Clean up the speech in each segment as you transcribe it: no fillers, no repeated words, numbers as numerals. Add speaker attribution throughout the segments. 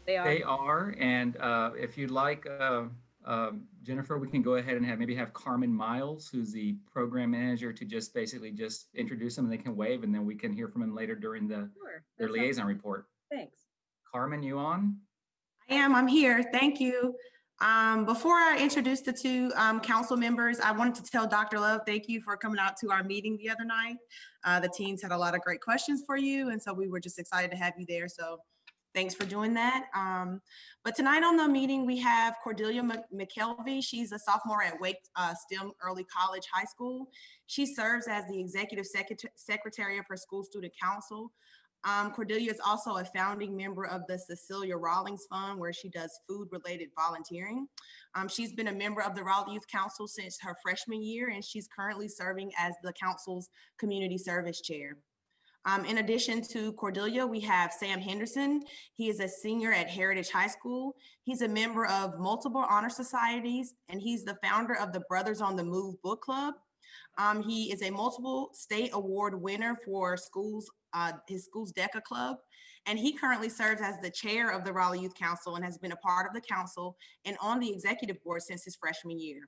Speaker 1: They are.
Speaker 2: They are, and if you'd like, Jennifer, we can go ahead and maybe have Carmen Miles, who's the program manager, to just basically just introduce them, and they can wave, and then we can hear from them later during their liaison report.
Speaker 1: Thanks.
Speaker 2: Carmen, you on?
Speaker 3: I'm here. Thank you. Before I introduce the two council members, I wanted to tell Dr. Love, thank you for coming out to our meeting the other night. The teens had a lot of great questions for you, and so we were just excited to have you there. So thanks for doing that. But tonight on the meeting, we have Cordelia Mckelvey. She's a sophomore at Wake STEM Early College High School. She serves as the executive secretary of her school student council. Cordelia is also a founding member of the Cecilia Rawlings Fund, where she does food-related volunteering. She's been a member of the Raleigh Youth Council since her freshman year, and she's currently serving as the council's community service chair. In addition to Cordelia, we have Sam Henderson. He is a senior at Heritage High School. He's a member of multiple honor societies, and he's the founder of the Brothers on the Move book club. He is a multiple state award winner for his school's DECA club, and he currently serves as the chair of the Raleigh Youth Council and has been a part of the council and on the executive board since his freshman year.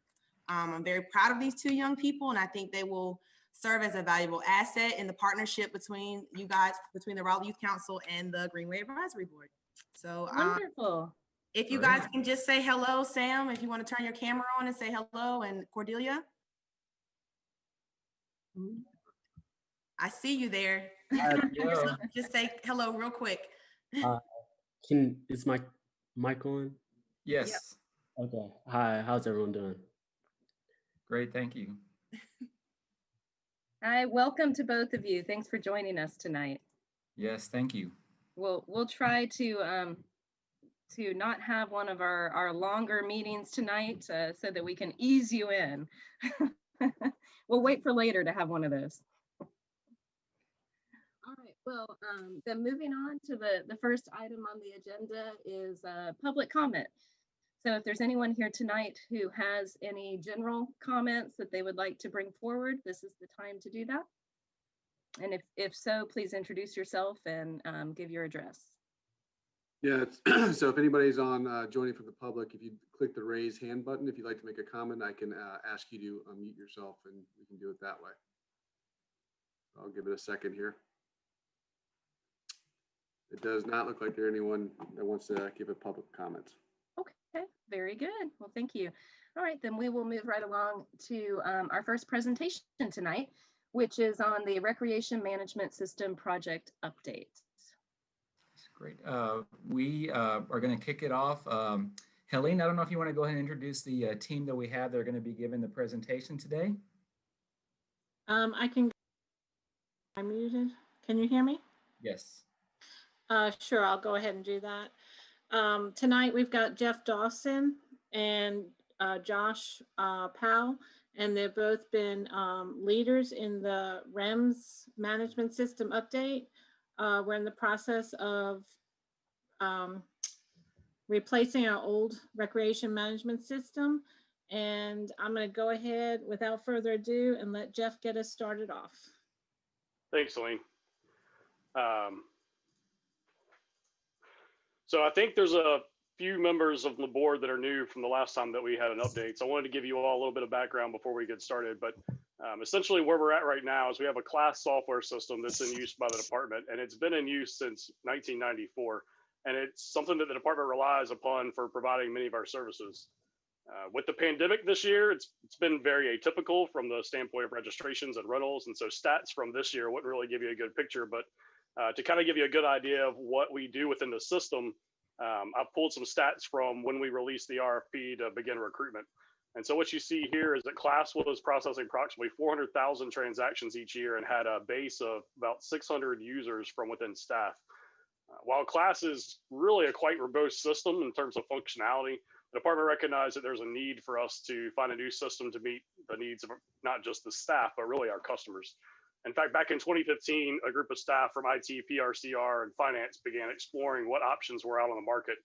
Speaker 3: I'm very proud of these two young people, and I think they will serve as a valuable asset in the partnership between you guys, between the Raleigh Youth Council and the Greenway Advisory Board. So
Speaker 1: wonderful.
Speaker 3: If you guys can just say hello, Sam, if you want to turn your camera on and say hello, and Cordelia. I see you there. Just say hello real quick.
Speaker 4: Is my mic on?
Speaker 2: Yes.
Speaker 4: Yep. Okay. Hi, how's everyone doing?
Speaker 2: Great, thank you.
Speaker 1: Hi, welcome to both of you. Thanks for joining us tonight.
Speaker 2: Yes, thank you.
Speaker 1: We'll try to not have one of our longer meetings tonight so that we can ease you in. We'll wait for later to have one of those. All right, well, then moving on to the first item on the agenda is public comment. So if there's anyone here tonight who has any general comments that they would like to bring forward, this is the time to do that. And if so, please introduce yourself and give your address.
Speaker 5: Yeah, so if anybody's on joining from the public, if you click the raise hand button, if you'd like to make a comment, I can ask you to unmute yourself and we can do it that way. I'll give it a second here. It does not look like there's anyone that wants to give a public comment.
Speaker 1: Okay, very good. Well, thank you. All right, then we will move right along to our first presentation tonight, which is on the Recreation Management System project update.
Speaker 2: That's great. We are going to kick it off. Helene, I don't know if you want to go ahead and introduce the team that we have that are going to be giving the presentation today.
Speaker 6: I can. I'm muted. Can you hear me?
Speaker 2: Yes.
Speaker 6: Sure, I'll go ahead and do that. Tonight we've got Jeff Dawson and Josh Powell, and they've both been leaders in the REMS management system update. We're in the process of replacing our old recreation management system, and I'm going to go ahead without further ado and let Jeff get us started off.
Speaker 7: Thanks, Celine. So I think there's a few members of the board that are new from the last time that we had an update. So I wanted to give you all a little bit of background before we get started. But essentially where we're at right now is we have a class software system that's in use by the department, and it's been in use since 1994. And it's something that the department relies upon for providing many of our services. With the pandemic this year, it's been very atypical from the standpoint of registrations and rentals. And so stats from this year wouldn't really give you a good picture, but to kind of give you a good idea of what we do within the system, I've pulled some stats from when we released the RFP to begin recruitment. And so what you see here is that class was processing approximately 400,000 transactions each year and had a base of about 600 users from within staff. While class is really a quite robust system in terms of functionality, the department recognized that there's a need for us to find a new system to meet the needs of not just the staff, but really our customers. In fact, back in 2015, a group of staff from IT, PRCR, and finance began exploring what options were out on the market.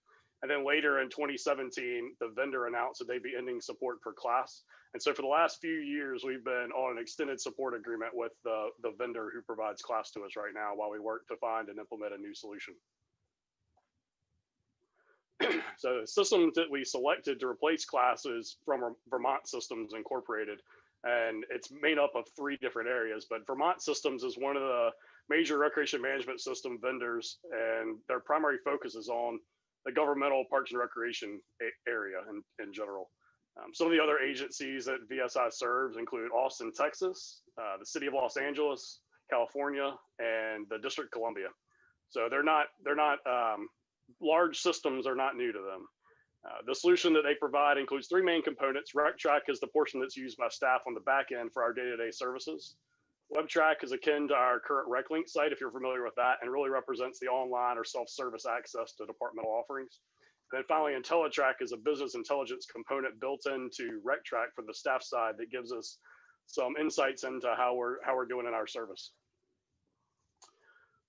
Speaker 7: And then later in 2017, the vendor announced that they'd be ending support for class. And so for the last few years, we've been on an extended support agreement with the vendor who provides class to us right now while we work to find and implement a new solution. So the systems that we selected to replace class is from Vermont Systems Incorporated, and it's made up of 3 different areas. But Vermont Systems is one of the major recreation management system vendors, and their primary focus is on the governmental parks and recreation area in general. Some of the other agencies that VSI serves include Austin, Texas, the City of Los Angeles, California, and the District of Columbia. So they're not large systems are not new to them. The solution that they provide includes 3 main components. RecTrack is the portion that's used by staff on the back end for our day-to-day services. WebTrack is akin to our current Reclining Site, if you're familiar with that, and really represents the online or self-service access to departmental offerings. Then finally, IntelliTrack is a business intelligence component built into RecTrack for the staff side that gives us some insights into how we're doing in our service.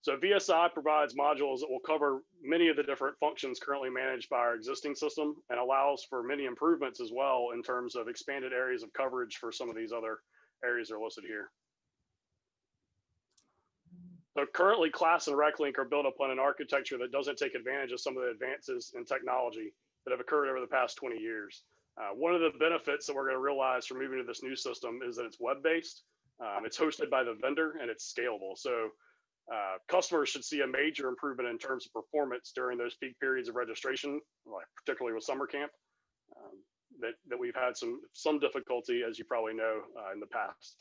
Speaker 7: So VSI provides modules that will cover many of the different functions currently managed by our existing system, and allows for many improvements as well in terms of expanded areas of coverage for some of these other areas that are listed here. So currently, Class and RecLink are built upon an architecture that doesn't take advantage of some of the advances in technology that have occurred over the past 20 years. One of the benefits that we're going to realize from moving to this new system is that it's web-based, it's hosted by the vendor, and it's scalable. So customers should see a major improvement in terms of performance during those peak periods of registration, particularly with summer camp, that we've had some difficulty, as you probably know, in the past.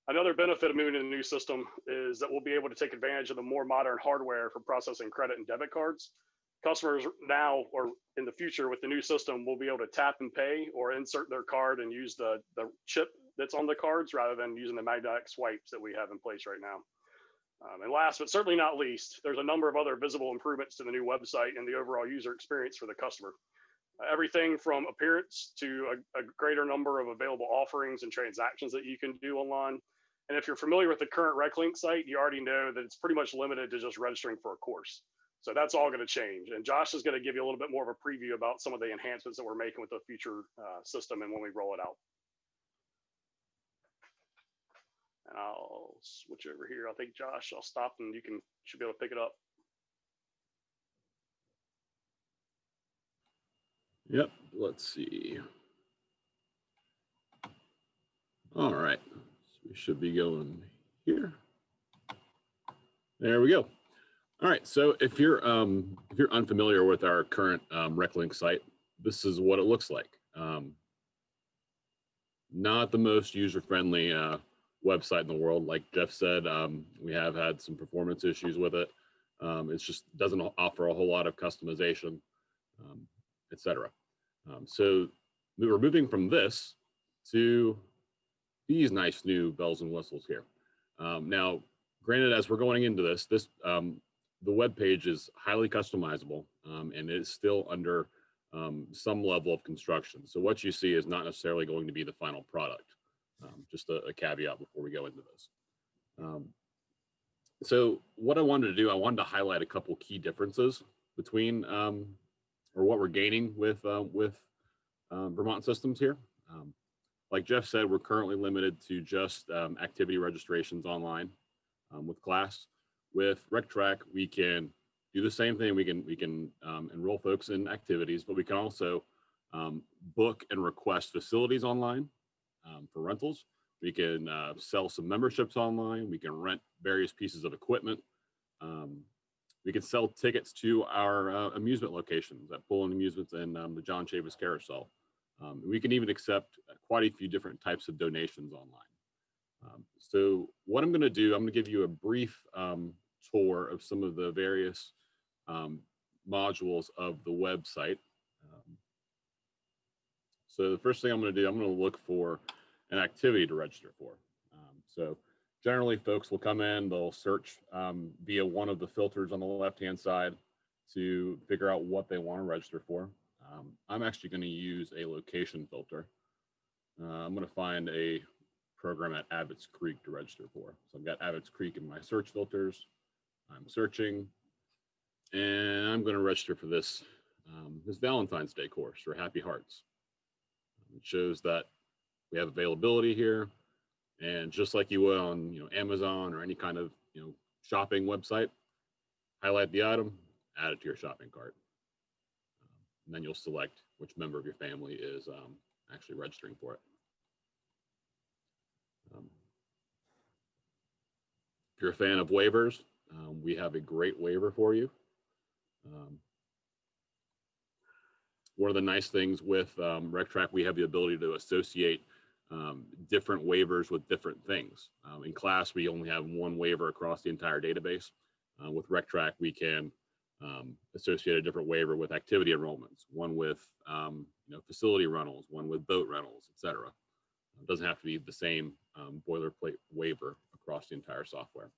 Speaker 7: Another benefit of moving to the new system is that we'll be able to take advantage of the more modern hardware for processing credit and debit cards. Customers now, or in the future with the new system, will be able to tap and pay or insert their card and use the chip that's on the cards rather than using the magnetic swipes that we have in place right now. And last, but certainly not least, there's a number of other visible improvements to the new website and the overall user experience for the customer. Everything from appearance to a greater number of available offerings and transactions that you can do online. And if you're familiar with the current RecLink site, you already know that it's pretty much limited to just registering for a course. So that's all going to change. And Josh is going to give you a little bit more of a preview about some of the enhancements that we're making with the future system and when we roll it out. And I'll switch over here. I think, Josh, I'll stop and you should be able to pick it up.
Speaker 8: Yep, let's see. All right, so we should be going here. There we go. All right, so if you're unfamiliar with our current RecLink site, this is what it looks like. Not the most user-friendly website in the world. Like Jeff said, we have had some performance issues with it. It just doesn't offer a whole lot of customization, etc. So we were moving from this to these nice new bells and whistles here. Now, granted, as we're going into this, the web page is highly customizable, and it is still under some level of construction. So what you see is not necessarily going to be the final product. Just a caveat before we go into this. So what I wanted to do, I wanted to highlight a couple key differences between, or what we're gaining with Vermont Systems here. Like Jeff said, we're currently limited to just activity registrations online with class. With RecTrack, we can do the same thing. We can enroll folks in activities, but we can also book and request facilities online for rentals. We can sell some memberships online. We can rent various pieces of equipment. We can sell tickets to our amusement locations at Pullen Amusements and the John Chavis Carousel. We can even accept quite a few different types of donations online. So what I'm going to do, I'm going to give you a brief tour of some of the various modules of the website. So the first thing I'm going to do, I'm going to look for an activity to register for. So generally folks will come in, they'll search via one of the filters on the left-hand side to figure out what they want to register for. I'm actually going to use a location filter. I'm going to find a program at Abbott's Creek to register for. So I've got Abbott's Creek in my search filters. I'm searching, and I'm going to register for this this Valentine's Day course for Happy Hearts. It shows that we have availability here, and just like you would on Amazon or any kind of shopping website, highlight the item, add it to your shopping cart. And then you'll select which member of your family is actually registering for it. If you're a fan of waivers, we have a great waiver for you. One of the nice things with RecTrack, we have the ability to associate different waivers with different things. In class, we only have one waiver across the entire database. With RecTrack, we can associate a different waiver with activity enrollments, one with facility rentals, one with boat rentals, etc. It doesn't have to be the same boilerplate waiver across the entire software.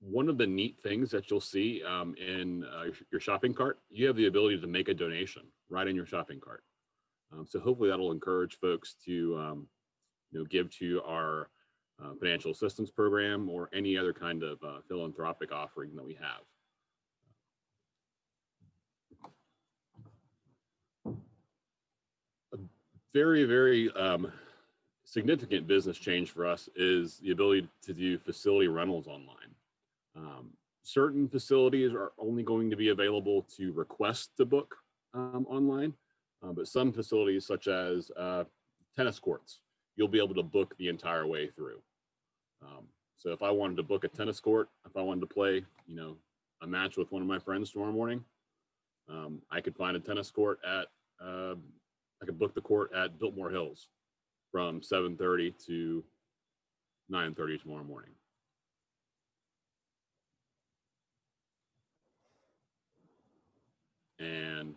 Speaker 8: One of the neat things that you'll see in your shopping cart, you have the ability to make a donation right in your shopping cart. So hopefully that'll encourage folks to give to our financial assistance program or any other kind of philanthropic offering that we have. A very, very significant business change for us is the ability to do facility rentals online. Certain facilities are only going to be available to request to book online, but some facilities such as tennis courts, you'll be able to book the entire way through. So if I wanted to book a tennis court, if I wanted to play, a match with one of my friends tomorrow morning, I could find a tennis court at, I could book the court at Biltmore Hills from 7:30 to 9:30 tomorrow morning. And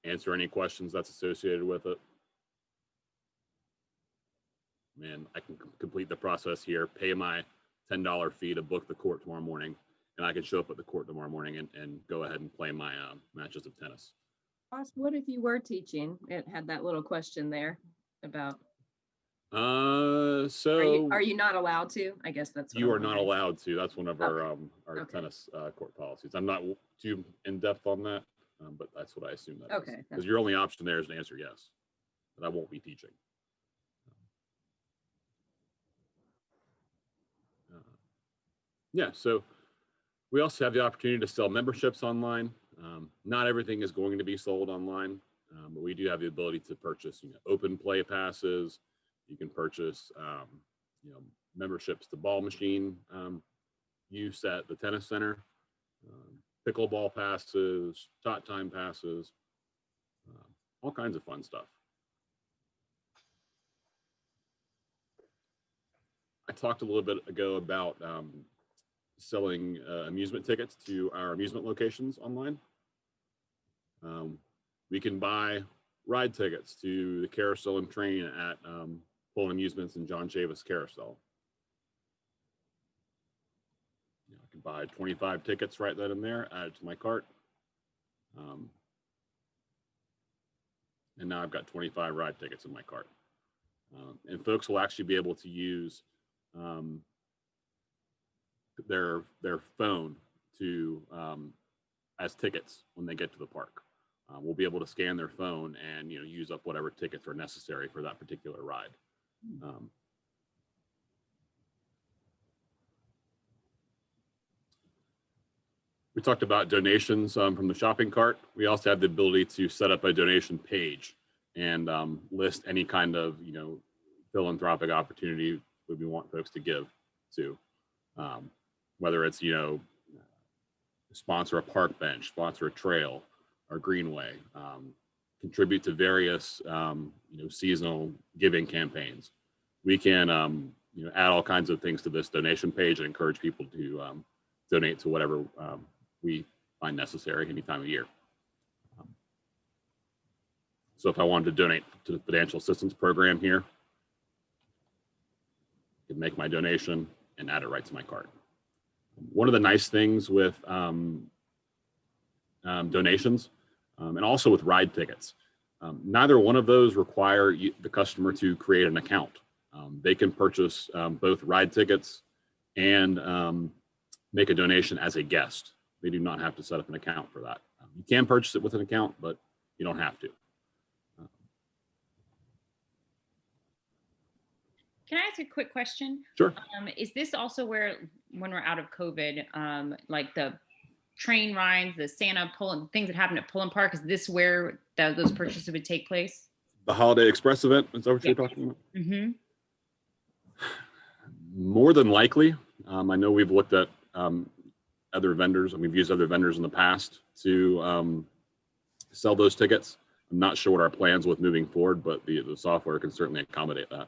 Speaker 8: answer any questions that's associated with it. And I can complete the process here, pay my $10 fee to book the court tomorrow morning, and I can show up at the court tomorrow morning and go ahead and play my matches of tennis.
Speaker 1: Ross, what if you were teaching? It had that little question there about.
Speaker 8: So
Speaker 1: are you not allowed to? I guess that's what
Speaker 8: you
Speaker 1: I'm
Speaker 8: are not
Speaker 1: wondering.
Speaker 8: allowed to. That's one of our
Speaker 1: Okay.
Speaker 8: tennis court policies. I'm not too in depth on that, but that's what I assume that
Speaker 1: Okay.
Speaker 8: because your only option there is to answer yes, but I won't be teaching. Yeah, so we also have the opportunity to sell memberships online. Not everything is going to be sold online, but we do have the ability to purchase, open play passes. You can purchase, memberships to ball machine use at the tennis center, pickleball passes, tot time passes, all kinds of fun stuff. I talked a little bit ago about selling amusement tickets to our amusement locations online. We can buy ride tickets to the carousel and train at Pullman Amusements and John Chavis Carousel. I can buy 25 tickets right then and there, add it to my cart. And now I've got 25 ride tickets in my cart. And folks will actually be able to use their phone to as tickets when they get to the park. We'll be able to scan their phone and use up whatever tickets are necessary for that particular ride. We talked about donations from the shopping cart. We also have the ability to set up a donation page and list any kind of philanthropic opportunity that we want folks to give to. Whether it's, sponsor a park bench, sponsor a trail or Greenway, contribute to various, seasonal giving campaigns. We can, add all kinds of things to this donation page and encourage people to donate to whatever we find necessary any time of year. So if I wanted to donate to the financial assistance program here, I can make my donation and add it right to my cart. One of the nice things with donations and also with ride tickets, neither one of those require the customer to create an account. They can purchase both ride tickets and make a donation as a guest. They do not have to set up an account for that. You can purchase it with an account, but you don't have to.
Speaker 9: Can I ask a quick question?
Speaker 8: Sure.
Speaker 9: Is this also where, when we're out of COVID, like the train rides, the Santa pull, things that happen at Pullen Park? Is this where those purchases would take place?
Speaker 8: The Holiday Express event, is that what you're talking about?
Speaker 9: Mm-hmm.
Speaker 8: More than likely. I know we've looked at other vendors and we've used other vendors in the past to sell those tickets. I'm not sure what our plans with moving forward, but the software can certainly accommodate that.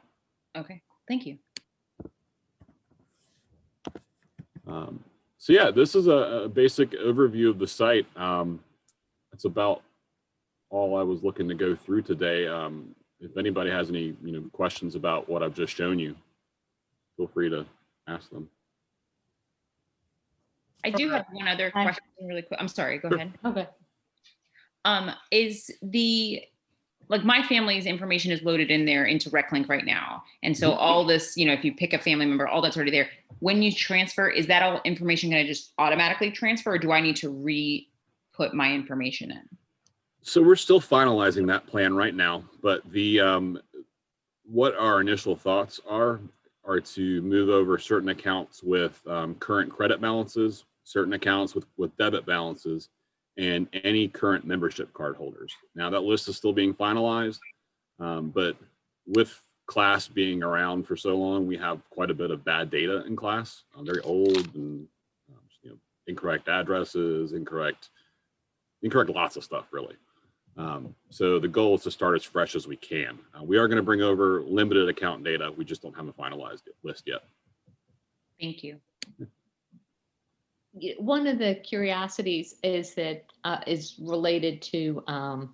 Speaker 9: Okay, thank you.
Speaker 8: So yeah, this is a basic overview of the site. That's about all I was looking to go through today. If anybody has any questions about what I've just shown you, feel free to ask them.
Speaker 9: I do have one other question really quick. I'm sorry, go ahead.
Speaker 10: Okay.
Speaker 9: Is like my family's information is loaded in there into RecLink right now. And so all this, if you pick a family member, all that's already there. When you transfer, is that all information going to just automatically transfer, or do I need to re-put my information in?
Speaker 8: So we're still finalizing that plan right now, but what our initial thoughts are to move over certain accounts with current credit balances, certain accounts with debit balances, and any current membership card holders. Now that list is still being finalized, but with class being around for so long, we have quite a bit of bad data in class, very old and incorrect addresses, incorrect lots of stuff really. So the goal is to start as fresh as we can. We are going to bring over limited account data. We just don't have a finalized list yet.
Speaker 9: Thank you.
Speaker 10: One of the curiosities is that is related to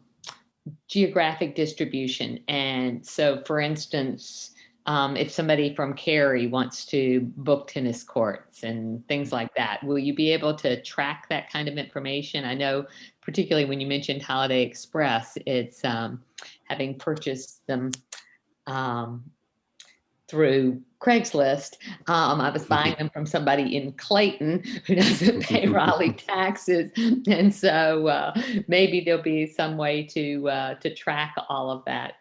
Speaker 10: geographic distribution. And so, for instance, if somebody from Cary wants to book tennis courts and things like that, will you be able to track that kind of information? I know, particularly when you mentioned Holiday Express, it's having purchased them through Craigslist. I was buying them from somebody in Clayton who doesn't pay Raleigh taxes. And so maybe there'll be some way to track all of that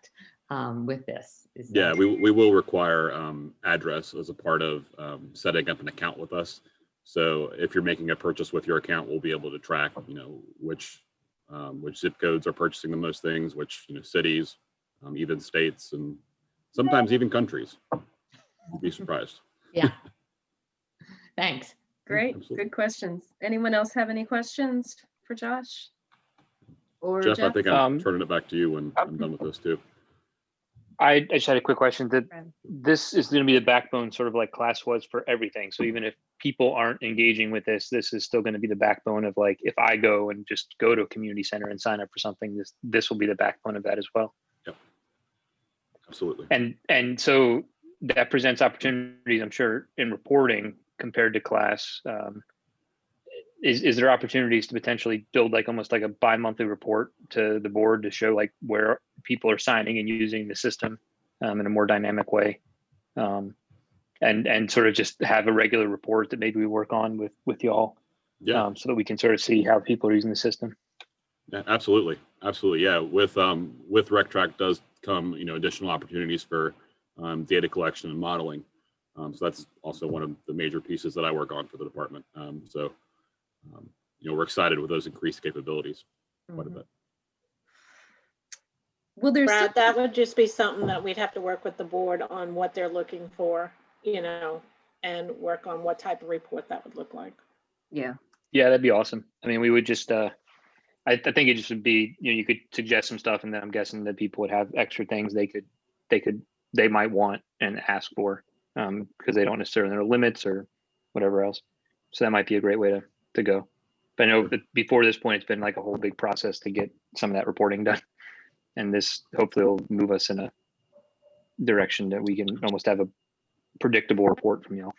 Speaker 10: with this.
Speaker 8: Yeah, we will require address as a part of setting up an account with us. So if you're making a purchase with your account, we'll be able to track, which zip codes are purchasing the most things, which cities, even states, and sometimes even countries. You'd be surprised.
Speaker 10: Yeah. Thanks.
Speaker 1: Great.
Speaker 8: Absolutely.
Speaker 1: Good questions. Anyone else have any questions for Josh? Or
Speaker 8: Jeff, I think I'm
Speaker 11: Um,
Speaker 8: turning it back to you when I'm done with this too.
Speaker 11: I just had a quick question. That this is going to be the backbone, sort of like class was for everything. So even if people aren't engaging with this is still going to be the backbone of, like, if I go and just go to a community center and sign up for something, this will be the backbone of that as well.
Speaker 8: Yep. Absolutely.
Speaker 11: And so that presents opportunities, I'm sure, in reporting compared to class. Is there opportunities to potentially build like almost like a bi-monthly report to the board to show like where people are signing and using the system in a more dynamic way, and sort of just have a regular report that maybe we work on with y'all, so that we can sort of see how people are using the system.
Speaker 8: Yeah, absolutely. Yeah, with RecTrack does come additional opportunities for data collection and modeling. So that's also one of the major pieces that I work on for the department. We're excited with those increased capabilities quite a bit.
Speaker 1: Well, there's
Speaker 6: Brad, that would just be something that we'd have to work with the board on what they're looking for, and work on what type of report that would look like.
Speaker 1: yeah.
Speaker 11: Yeah, that'd be awesome. I mean, we would just, I think it just would be, you could suggest some stuff, and then I'm guessing that people would have extra things they might want and ask for, because they don't necessarily know limits or whatever else. So that might be a great way to go. But I know that before this point, it's been like a whole big process to get some of that reporting done. And this hopefully will move us in a direction that we can almost have a predictable report from y'all.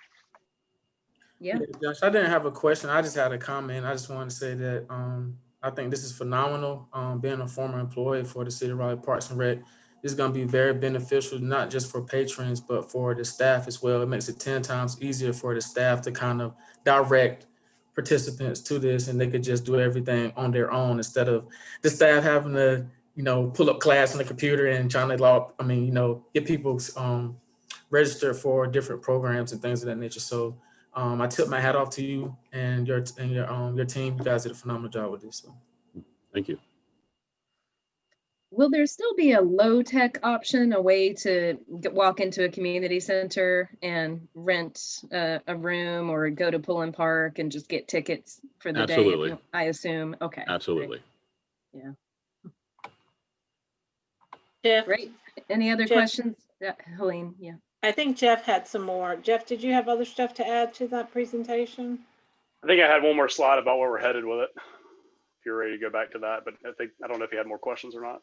Speaker 1: Yeah.
Speaker 12: Josh, I didn't have a question. I just had a comment. I just wanted to say that I think this is phenomenal. Being a former employee for the City of Raleigh Parks and Rec, this is going to be very beneficial, not just for patrons, but for the staff as well. It makes it 10 times easier for the staff to kind of direct participants to this, and they could just do everything on their own instead of the staff having to, pull up class on the computer and trying to get people registered for different programs and things of that nature. So I tip my hat off to you and your team. You guys did a phenomenal job with this. So.
Speaker 8: Thank you.
Speaker 1: Will there still be a low-tech option, a way to walk into a community center and rent a room or go to Pullen Park and just get tickets for the
Speaker 8: Absolutely.
Speaker 1: day? I assume. Okay.
Speaker 8: Absolutely.
Speaker 1: Great. Yeah.
Speaker 6: Jeff,
Speaker 1: Great. Any other
Speaker 6: Jeff,
Speaker 1: questions? Helene, yeah.
Speaker 6: I think Jeff had some more. Jeff, did you have other stuff to add to that presentation?
Speaker 7: I think I had one more slide about where we're headed with it. If you're ready to go back to that, but I don't know if you had more questions or not.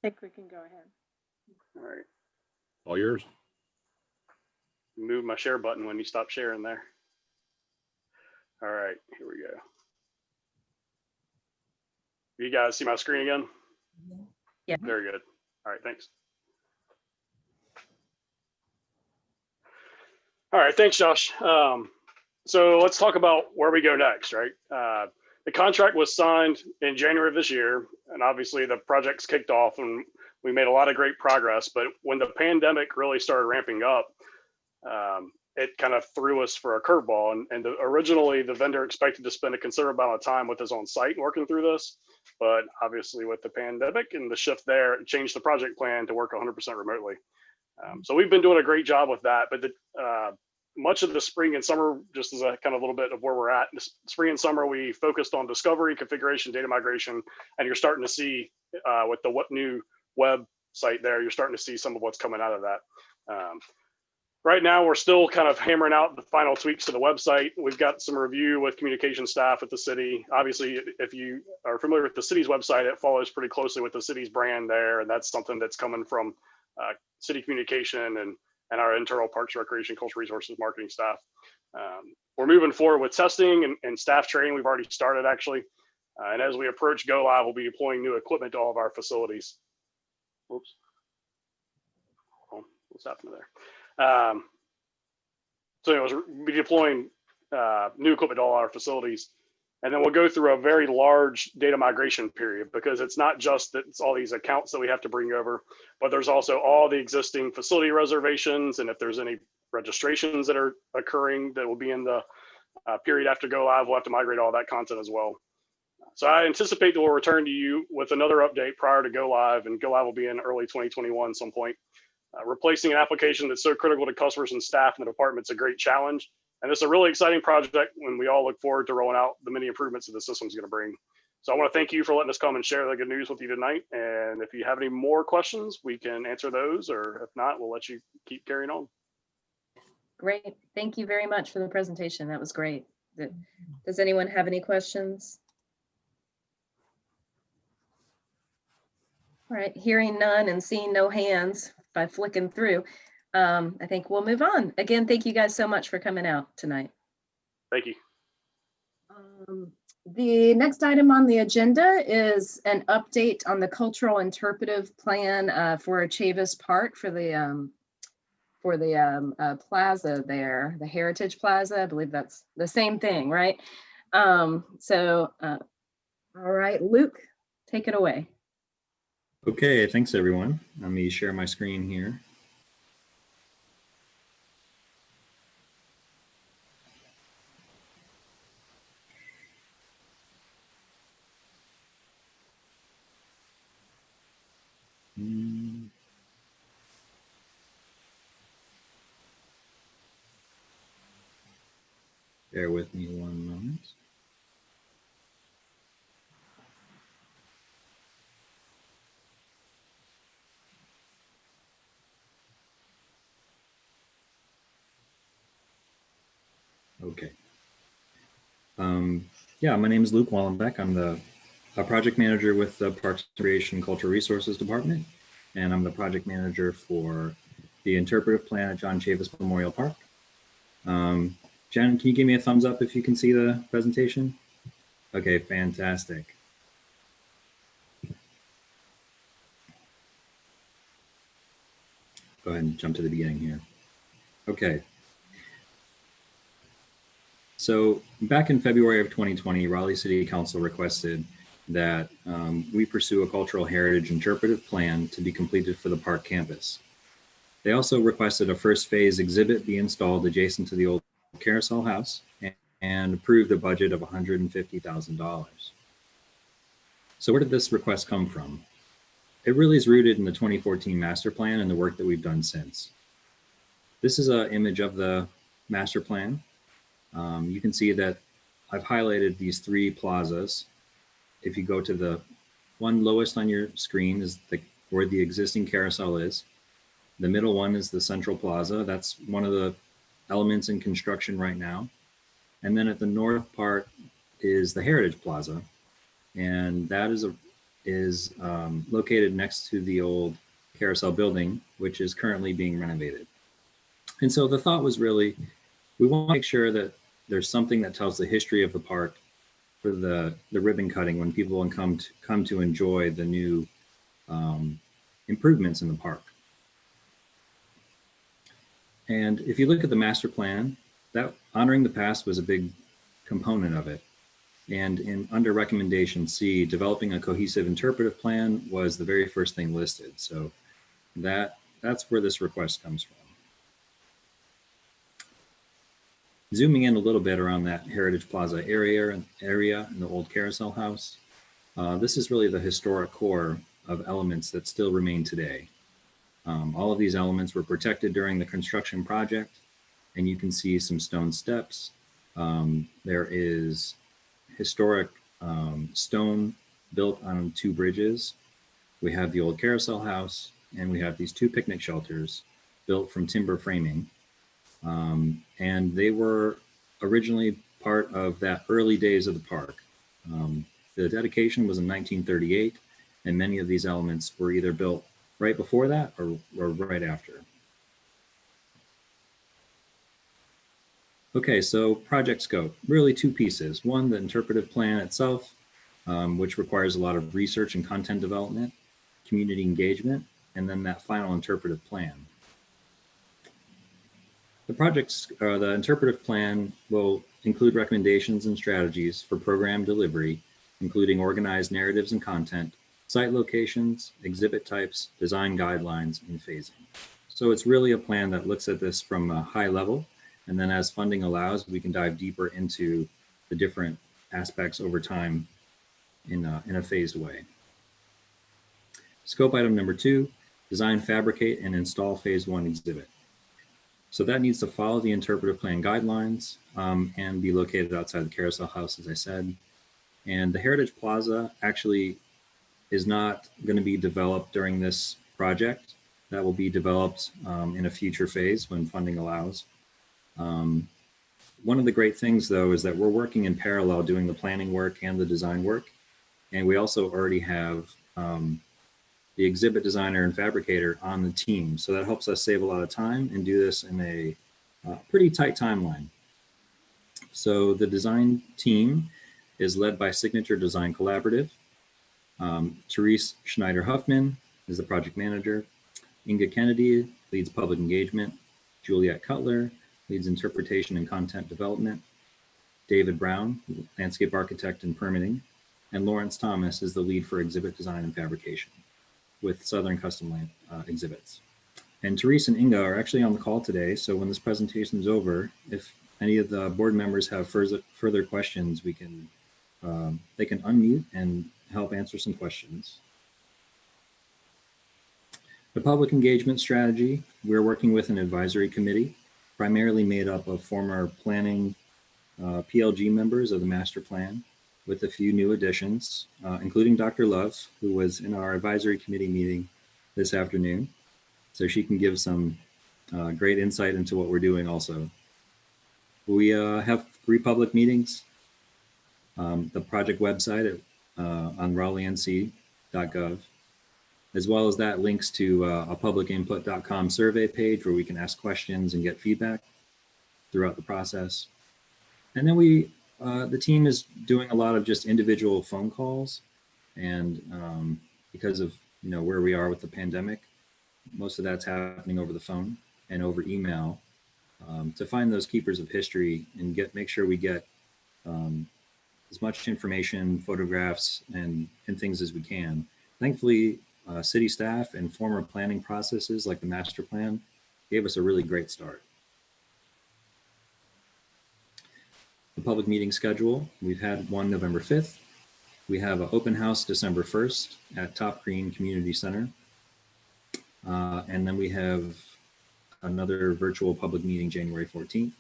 Speaker 6: I think we can go ahead.
Speaker 7: All right.
Speaker 8: All yours.
Speaker 7: Move my share button when you stop sharing there. All right, here we go. You guys see my screen again?
Speaker 1: Yeah.
Speaker 7: Very good. All right, thanks. All right, thanks, Josh. So let's talk about where we go next, right? The contract was signed in January of this year, and obviously the project's kicked off and we made a lot of great progress. But when the pandemic really started ramping up, it kind of threw us for a curveball. And originally the vendor expected to spend a considerable amount of time with us on site working through this. But obviously with the pandemic and the shift there, it changed the project plan to work 100% remotely. So we've been doing a great job with that. But much of the spring and summer, just as a kind of little bit of where we're at, this spring and summer, we focused on discovery, configuration, data migration, and you're starting to see with the new website there, you're starting to see some of what's coming out of that. Right now, we're still kind of hammering out the final tweaks to the website. We've got some review with communication staff at the city. Obviously, if you are familiar with the city's website, it follows pretty closely with the city's brand there, and that's something that's coming from city communication and our internal Parks, Recreation, Cultural Resources, marketing staff. We're moving forward with testing and staff training. We've already started actually. And as we approach go live, we'll be deploying new equipment to all of our facilities. Whoops. Oh, what's happening there? So anyways, we'll be deploying new equipment to all our facilities. And then we'll go through a very large data migration period, because it's not just that it's all these accounts that we have to bring over, but there's also all the existing facility reservations. And if there's any registrations that are occurring that will be in the period after go live, we'll have to migrate all that content as well. So I anticipate that we'll return to you with another update prior to go live, and go live will be in early 2021 some point. Replacing an application that's so critical to customers and staff in the department's a great challenge. And it's a really exciting project when we all look forward to rolling out the many improvements that the system's going to bring. So I want to thank you for letting us come and share the good news with you tonight. And if you have any more questions, we can answer those, or if not, we'll let you keep carrying on.
Speaker 1: Great. Thank you very much for the presentation. That was great. Does anyone have any questions? All right, hearing none and seeing no hands by flicking through, I think we'll move on. Again, thank you guys so much for coming out tonight.
Speaker 7: Thank you.
Speaker 1: The next item on the agenda is an update on the cultural interpretive plan for Chavis Park for the plaza there, the Heritage Plaza. I believe that's the same thing, right? All right, Luke, take it away.
Speaker 13: Okay, thanks everyone. Let me share my screen here. Bear with me one moment. Okay. Yeah, my name is Luke Wallenbeck. I'm the project manager with the Parks, Recreation, Cultural Resources Department, and I'm the project manager for the interpretive plan at John Chavis Memorial Park. Jen, can you give me a thumbs up if you can see the presentation? Okay, fantastic. Go ahead and jump to the beginning here. Okay. So back in February of 2020, Raleigh City Council requested that we pursue a cultural heritage interpretive plan to be completed for the park campus. They also requested a first phase exhibit be installed adjacent to the old carousel house and approved a budget of $150,000. So where did this request come from? It really is rooted in the 2014 master plan and the work that we've done since. This is an image of the master plan. You can see that I've highlighted these three plazas. If you go to the one lowest on your screen is where the existing carousel is. The middle one is the central plaza. That's one of the elements in construction right now. And then at the north part is the Heritage Plaza. And that is located next to the old carousel building, which is currently being renovated. And so the thought was really, we want to make sure that there's something that tells the history of the park for the ribbon cutting when people come to enjoy the new improvements in the park. And if you look at the master plan, that honoring the past was a big component of it. And under recommendation C, developing a cohesive interpretive plan was the very first thing listed. So that's where this request comes from. Zooming in a little bit around that Heritage Plaza area in the old carousel house, this is really the historic core of elements that still remain today. All of these elements were protected during the construction project, and you can see some stone steps. There is historic stone built on two bridges. We have the old carousel house, and we have these two picnic shelters built from timber framing. And they were originally part of that early days of the park. The dedication was in 1938, and many of these elements were either built right before that or right after. Okay, so project scope, really two pieces. One, the interpretive plan itself, which requires a lot of research and content development, community engagement, and then that final interpretive plan. The interpretive plan will include recommendations and strategies for program delivery, including organized narratives and content, site locations, exhibit types, design guidelines, and phasing. So it's really a plan that looks at this from a high level, and then as funding allows, we can dive deeper into the different aspects over time in a phased way. Scope item number 2, design, fabricate, and install phase 1 exhibit. So that needs to follow the interpretive plan guidelines and be located outside the carousel house, as I said. And the Heritage Plaza actually is not going to be developed during this project. That will be developed in a future phase when funding allows. One of the great things, though, is that we're working in parallel doing the planning work and the design work. And we also already have the exhibit designer and fabricator on the team. So that helps us save a lot of time and do this in a pretty tight timeline. So the design team is led by Signature Design Collaborative. Therese Schneider-Huffman is the project manager. Inga Kennedy leads public engagement. Juliet Cutler leads interpretation and content development. David Brown, landscape architect and permitting. And Lawrence Thomas is the lead for exhibit design and fabrication with Southern Custom Land Exhibits. And Therese and Inga are actually on the call today. So when this presentation is over, if any of the board members have further questions, they can unmute and help answer some questions. The public engagement strategy, we're working with an advisory committee, primarily made up of former planning PLG members of the master plan, with a few new additions, including Dr. Love, who was in our advisory committee meeting this afternoon. So she can give some great insight into what we're doing also. We have 3 public meetings. The project website on raleighnc.gov, as well as that links to a publicinput.com survey page where we can ask questions and get feedback throughout the process. And then the team is doing a lot of just individual phone calls, and because of where we are with the pandemic, most of that's happening over the phone and over email to find those keepers of history and make sure we get as much information, photographs, and things as we can. Thankfully, city staff and former planning processes like the master plan gave us a really great start. The public meeting schedule, we've had one November 5th. We have an open house December 1st at Top Green Community Center. And then we have another virtual public meeting January 14th.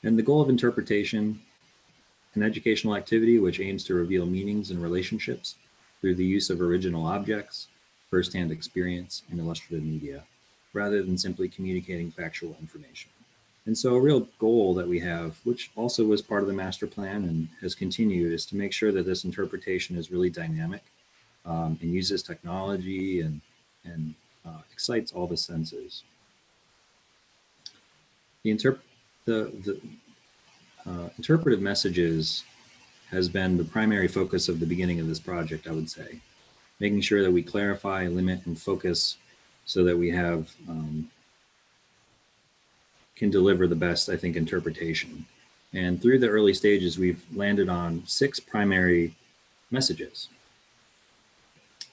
Speaker 13: And the goal of interpretation, an educational activity which aims to reveal meanings and relationships through the use of original objects, firsthand experience, and illustrative media, rather than simply communicating factual information. And so a real goal that we have, which also was part of the master plan and has continued, is to make sure that this interpretation is really dynamic and uses technology and excites all the senses. The interpretive messages has been the primary focus of the beginning of this project, I would say, making sure that we clarify, limit, and focus so that we have can deliver the best, I think, interpretation. And through the early stages, we've landed on 6 primary messages.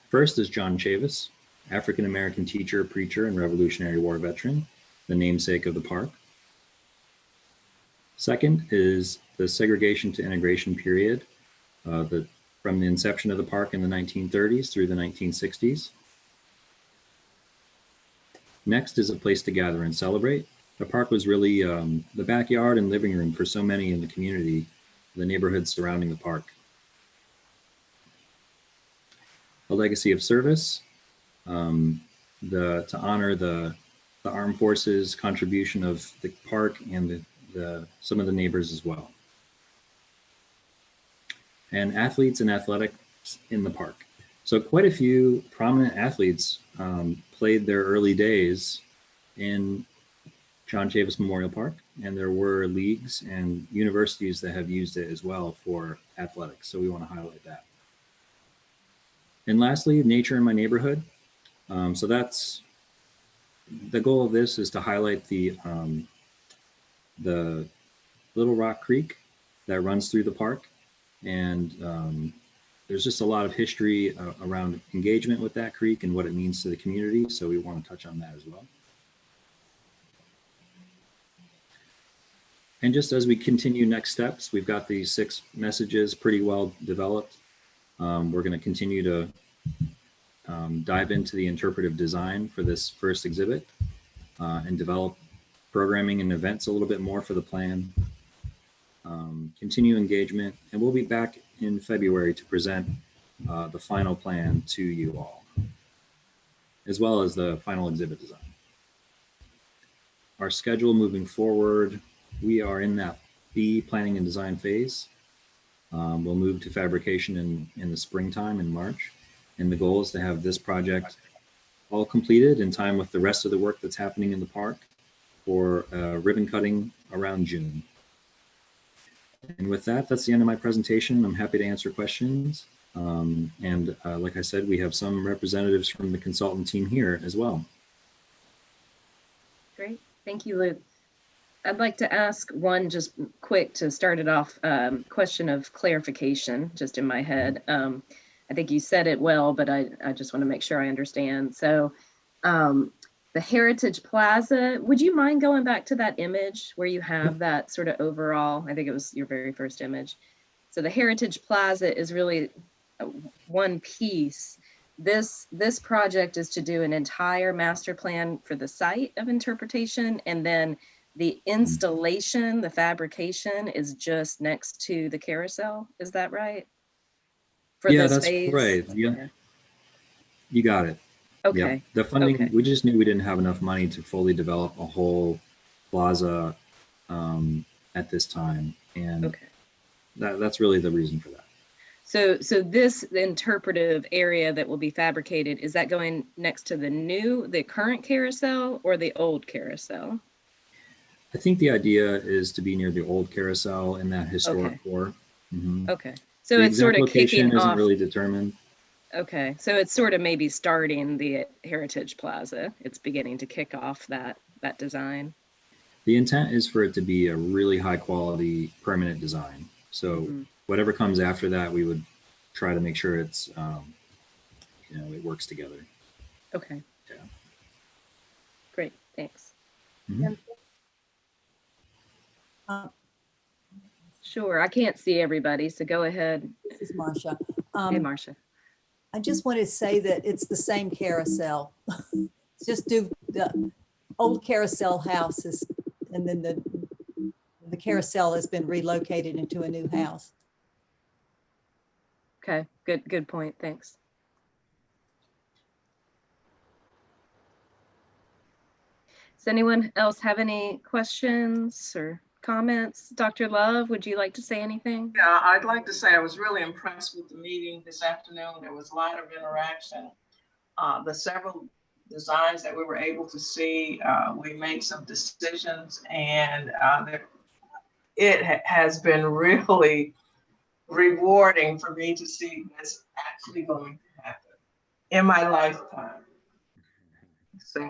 Speaker 13: First is John Chavis, African-American teacher, preacher, and Revolutionary War veteran, the namesake of the park. Second is the segregation to integration period, from the inception of the park in the 1930s through the 1960s. Next is a place to gather and celebrate. The park was really the backyard and living room for so many in the community, the neighborhoods surrounding the park. A legacy of service, to honor the armed forces contribution of the park and some of the neighbors as well. And athletes and athletics in the park. So quite a few prominent athletes played their early days in John Chavis Memorial Park, and there were leagues and universities that have used it as well for athletics. So we want to highlight that. And lastly, nature in my neighborhood. So that's the goal of this, is to highlight the Little Rock Creek that runs through the park. And there's just a lot of history around engagement with that creek and what it means to the community. So we want to touch on that as well. And just as we continue next steps, we've got these 6 messages pretty well developed. We're going to continue to dive into the interpretive design for this first exhibit and develop programming and events a little bit more for the plan. Continue engagement, and we'll be back in February to present the final plan to you all, as well as the final exhibit design. Our schedule moving forward, we are in that B, planning and design phase. We'll move to fabrication in the springtime in March. And the goal is to have this project all completed in time with the rest of the work that's happening in the park for ribbon cutting around June. And with that, that's the end of my presentation. I'm happy to answer questions. Like I said, we have some representatives from the consultant team here as well. Great,
Speaker 1: thank you, Luke. I'd like to ask one just quick to start it off, question of clarification just in my head. I think you said it well, but I just want to make sure I understand. So the Heritage Plaza, would you mind going back to that image where you have that sort of overall, I think it was your very first image. So the Heritage Plaza is really one piece. This project is to do an entire master plan for the site of interpretation, and then the installation, the fabrication is just next to the carousel. Is that right?
Speaker 13: Yeah, that's right. Yeah,
Speaker 1: okay.
Speaker 13: You got it.
Speaker 1: Okay.
Speaker 13: Yeah. The funding,
Speaker 1: okay.
Speaker 13: We just knew we didn't have enough money to fully develop a whole plaza at this time. And
Speaker 1: okay.
Speaker 13: That's really the reason for that.
Speaker 1: So this interpretive area that will be fabricated, is that going next to the current carousel or the old carousel?
Speaker 13: I think the idea is to be near the old carousel in that historic core. Mm-hmm.
Speaker 1: Okay. So it's sort of kicking off.
Speaker 13: Isn't really determined.
Speaker 1: Okay. So it's sort of maybe starting the Heritage Plaza. It's beginning to kick off that design.
Speaker 13: The intent is for it to be a really high quality permanent design. So whatever comes after that, we would try to make sure it's, you know, it works together.
Speaker 1: Okay.
Speaker 13: Yeah.
Speaker 1: Great, thanks.
Speaker 13: Mhm.
Speaker 1: Sure, I can't see everybody, so go ahead.
Speaker 14: This is Marcia.
Speaker 1: Hey, Marcia.
Speaker 14: I just wanted to say that it's the same carousel. Just do the old carousel houses, and then the carousel has been relocated into a new house.
Speaker 1: Okay, good point, thanks. Does anyone else have any questions or comments? Dr. Love, would you like to say anything?
Speaker 15: Yeah, I'd like to say I was really impressed with the meeting this afternoon. There was a lot of interaction. The several designs that we were able to see, we made some decisions, and it has been really rewarding for me to see this actually going to happen in my lifetime. So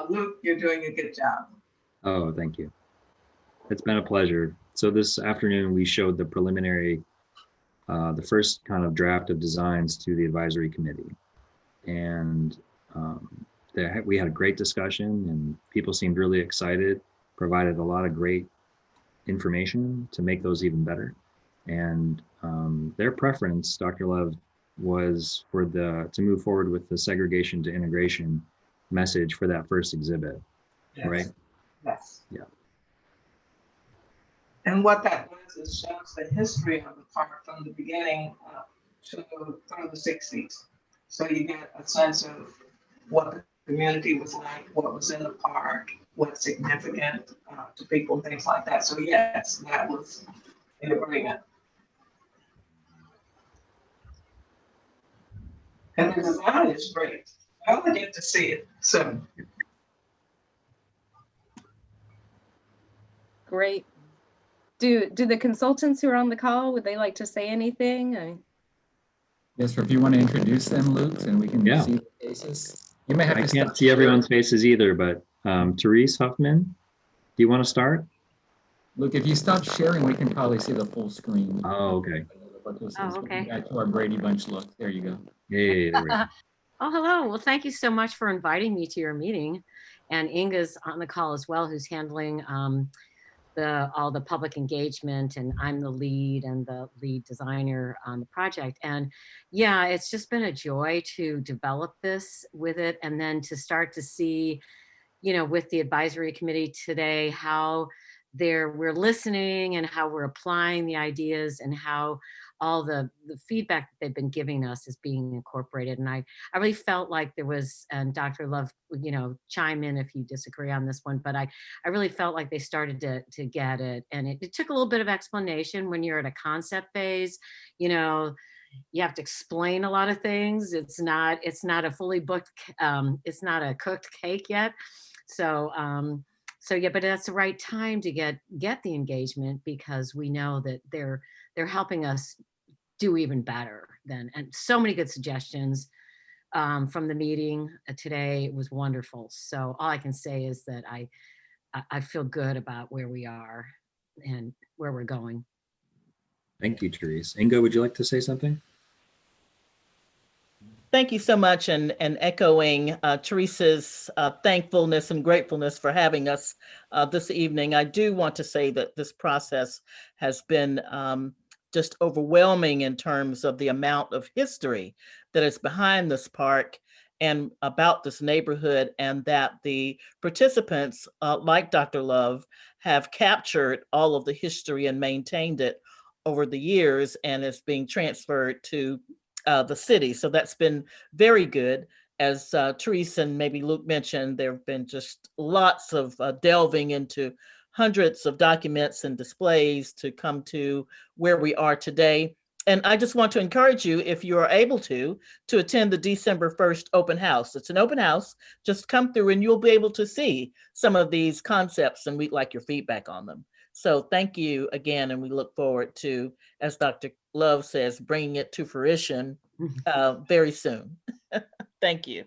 Speaker 15: Luke, you're doing a good job.
Speaker 13: Oh, thank you. It's been a pleasure. So this afternoon, we showed the preliminary, the first kind of draft of designs to the advisory committee. And we had a great discussion, and people seemed really excited, provided a lot of great information to make those even better. And their preference, Dr. Love, was for to move forward with the segregation to integration message for that first exhibit,
Speaker 15: Yes.
Speaker 13: right?
Speaker 15: Yes.
Speaker 13: Yeah.
Speaker 15: And what that does is shows the history of the park from the beginning through the 60s. So you get a sense of what the community was like, what was in the park, what's significant to people, things like that. So yes, that was in agreement. And the design is great. I want to get to see it soon.
Speaker 1: Great. Do the consultants who are on the call, would they like to say anything?
Speaker 2: Yes, or if you want to introduce them, Luke, and we can
Speaker 13: Yeah.
Speaker 2: see the faces. You may have
Speaker 13: I
Speaker 2: to
Speaker 13: can't
Speaker 2: stop
Speaker 13: see everyone's faces either, but Therese Huffman, do you want to start?
Speaker 2: Luke, if you stop sharing, we can probably see the full screen.
Speaker 13: Oh, okay.
Speaker 16: Oh, okay.
Speaker 2: Back to our Brady Bunch look. There you go.
Speaker 13: Yeah, there we go.
Speaker 16: Oh, hello. Well, thank you so much for inviting me to your meeting. And Inga's on the call as well, who's handling all the public engagement, and I'm the lead and the lead designer on the project. And yeah, it's just been a joy to develop this with it, and then to start to see, you know, with the advisory committee today, how we're listening and how we're applying the ideas, and how all the feedback that they've been giving us is being incorporated. And I really felt like there was, and Dr. Love, you know, chime in if you disagree on this one, but I really felt like they started to get it. And it took a little bit of explanation when you're at a concept phase, you know, you have to explain a lot of things. It's not a fully booked, it's not a cooked cake yet. So yeah, but that's the right time to get the engagement, because we know that they're helping us do even better and so many good suggestions from the meeting today. It was wonderful. So all I can say is that I feel good about where we are and where we're going.
Speaker 13: Thank you, Therese. Inga, would you like to say something?
Speaker 17: Thank you so much, and echoing Teresa's thankfulness and gratefulness for having us this evening. I do want to say that this process has been just overwhelming in terms of the amount of history that is behind this park and about this neighborhood, and that the participants, like Dr. Love, have captured all of the history and maintained it over the years, and it's being transferred to the city. So that's been very good. As Teresa and maybe Luke mentioned, there have been just lots of delving into hundreds of documents and displays to come to where we are today. And I just want to encourage you, if you are able to attend the December 1st open house. It's an open house. Just come through and you'll be able to see some of these concepts, and we'd like your feedback on them. So thank you again, and we look forward to, as Dr. Love says, bringing it to fruition very soon. Thank you.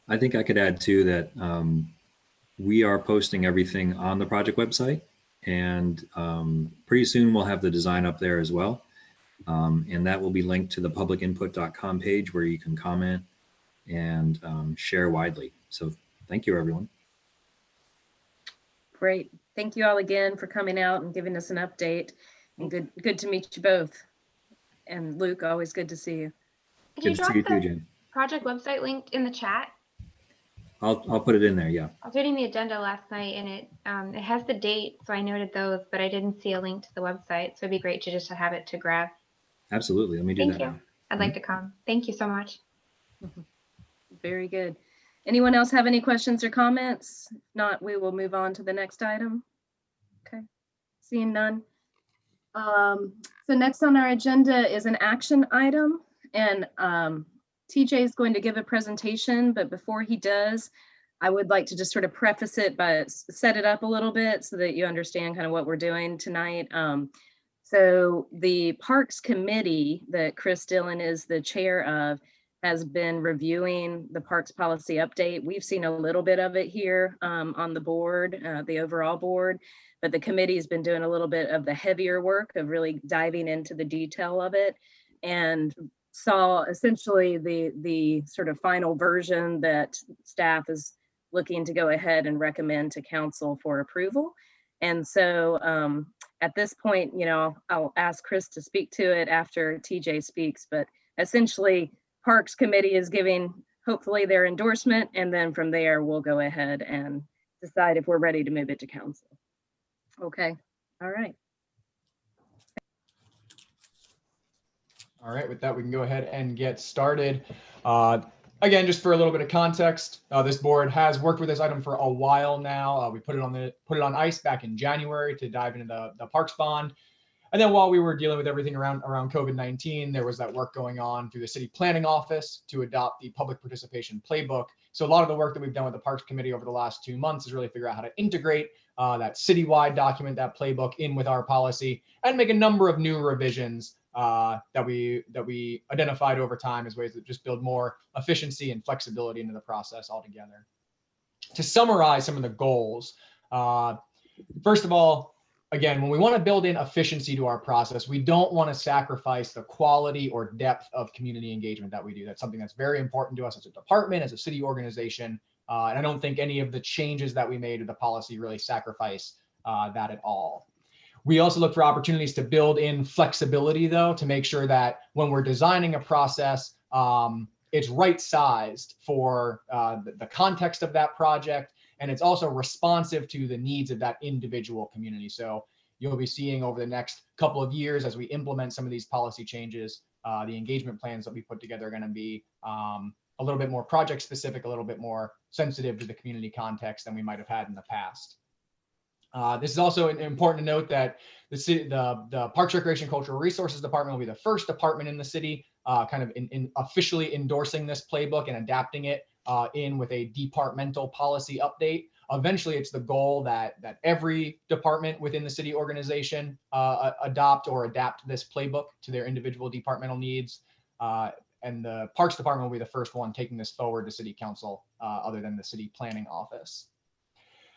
Speaker 13: I think I could add too that we are posting everything on the project website, and pretty soon we'll have the design up there as well. And that will be linked to the publicinput.com page where you can comment and share widely. So thank you, everyone.
Speaker 1: Great. Thank you all again for coming out and giving us an update. And good to meet you both. And Luke, always good to see you.
Speaker 13: Could you drop the
Speaker 18: project website linked in the chat?
Speaker 13: I'll put it in there. Yeah.
Speaker 18: I was reading the agenda last night and it has the date, so I noted those, but I didn't see a link to the website. So it'd be great to just have it to grab.
Speaker 13: Absolutely. Let me do
Speaker 18: Thank
Speaker 13: that.
Speaker 18: you.
Speaker 13: Now.
Speaker 18: I'd like to come. Thank you so much.
Speaker 1: Very good. Anyone else have any questions or comments? If not, we will move on to the next item. Okay, seeing none. So next on our agenda is an action item, and TJ is going to give a presentation, but before he does, I would like to just sort of preface it by set it up a little bit so that you understand kind of what we're doing tonight. So the Parks Committee that Chris Dillon is the chair of has been reviewing the Parks Policy Update. We've seen a little bit of it here on the board, the overall board, but the committee has been doing a little bit of the heavier work of really diving into the detail of it, and saw essentially the sort of final version that staff is looking to go ahead and recommend to council for approval. And so at this point, you know, I'll ask Chris to speak to it after TJ speaks, but essentially Parks Committee is giving hopefully their endorsement, and then from there we'll go ahead and decide if we're ready to move it to council. Okay, all right.
Speaker 19: All right, with that, we can go ahead and get started. Again, just for a little bit of context, this board has worked with this item for a while now. We put it on ice back in January to dive into the parks bond. And then while we were dealing with everything around COVID-19, there was that work going on through the city planning office to adopt the public participation playbook. So a lot of the work that we've done with the Parks Committee over the last 2 months is really figure out how to integrate that citywide document, that playbook, in with our policy, and make a number of new revisions that we identified over time as ways that just build more efficiency and flexibility into the process altogether. To summarize some of the goals, first of all, again, when we want to build in efficiency to our process, we don't want to sacrifice the quality or depth of community engagement that we do. That's something that's very important to us as a department, as a city organization. And I don't think any of the changes that we made to the policy really sacrifice that at all. We also look for opportunities to build in flexibility, though, to make sure that when we're designing a process, it's right-sized for the context of that project, and it's also responsive to the needs of that individual community. So you'll be seeing over the next couple of years, as we implement some of these policy changes, the engagement plans that we put together are going to be a little bit more project specific, a little bit more sensitive to the community context than we might have had in the past. This is also important to note that the Parks, Recreation, and Cultural Resources Department will be the first department in the city kind of in officially endorsing this playbook and adapting it in with a departmental policy update. Eventually, it's the goal that every department within the city organization adopt or adapt this playbook to their individual departmental needs. And the Parks Department will be the first one taking this forward to City Council, other than the City Planning Office.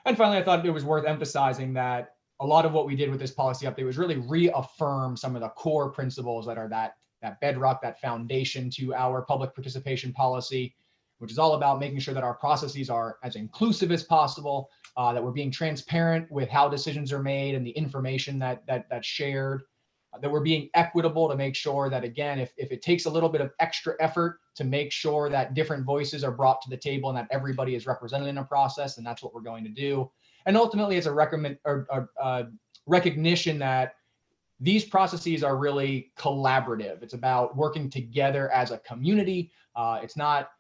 Speaker 19: And finally, I thought it was worth emphasizing that a lot of what we did with this policy update was really reaffirm some of the core principles that are that bedrock, that foundation to our public participation policy, which is all about making sure that our processes are as inclusive as possible, that we're being transparent with how decisions are made and the information that's shared, that we're being equitable to make sure that, again, if it takes a little bit of extra effort to make sure that different voices are brought to the table and that everybody is represented in a process, and that's what we're going to do. And ultimately, it's a recognition that these processes are really collaborative. It's about working together as a community. It's not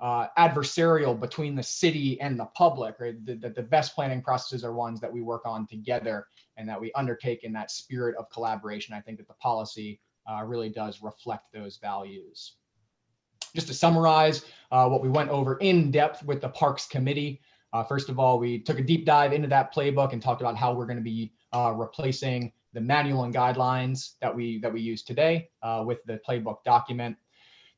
Speaker 19: adversarial between the city and the public, right? The best planning processes are ones that we work on together and that we undertake in that spirit of collaboration. I think that the policy really does reflect those values. Just to summarize what we went over in depth with the Parks Committee. First of all, we took a deep dive into that playbook and talked about how we're going to be replacing the manual and guidelines that we use today with the playbook document.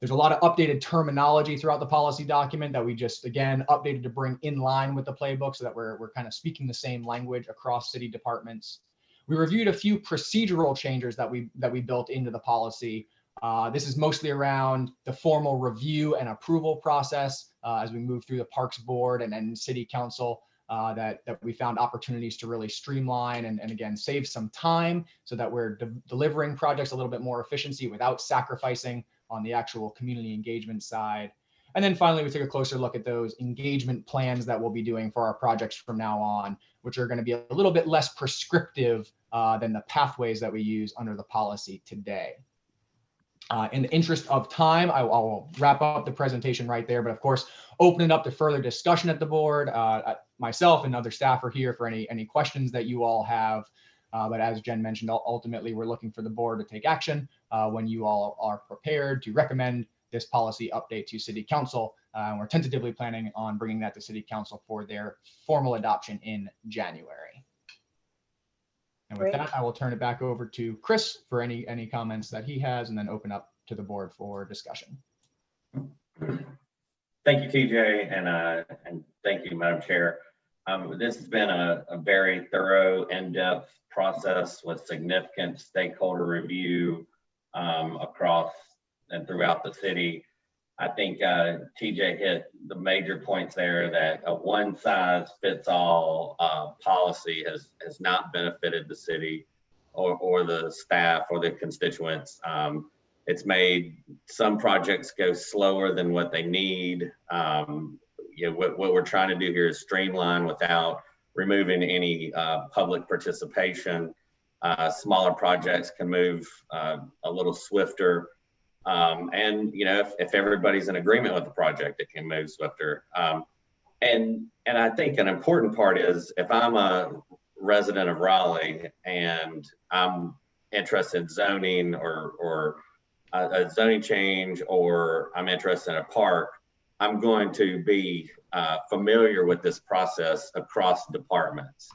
Speaker 19: There's a lot of updated terminology throughout the policy document that we just, again, updated to bring in line with the playbook so that we're kind of speaking the same language across city departments. we reviewed a few procedural changes that we built into the policy. This is mostly around the formal review and approval process as we move through the Parks Board and City Council, that we found opportunities to really streamline and again, save some time so that we're delivering projects a little bit more efficiency without sacrificing on the actual community engagement side. And then finally, we took a closer look at those engagement plans that we'll be doing for our projects from now on, which are going to be a little bit less prescriptive than the pathways that we use under the policy today. In the interest of time, I will wrap up the presentation right there, but of course, open it up to further discussion at the board. Myself and other staff are here for any questions that you all have. But as Jen mentioned, ultimately, we're looking for the board to take action when you all are prepared to recommend this policy update to City Council. We're tentatively planning on bringing that to City Council for their formal adoption in January. And with that, I will turn it back over to Chris for any comments that he has, and then open up to the board for discussion.
Speaker 20: Thank you, TJ, and thank you, Madam Chair. This has been a very thorough, in-depth process with significant stakeholder review across and throughout the city. I think TJ hit the major points there, that a one-size-fits-all policy has not benefited the city or the staff or the constituents. It's made some projects go slower than what they need. What we're trying to do here is streamline without removing any public participation. Smaller projects can move a little swifter. And if everybody's in agreement with the project, it can move swifter. And I think an important part is, if I'm a resident of Raleigh and I'm interested in zoning or a zoning change, or I'm interested in a park, I'm going to be familiar with this process across departments.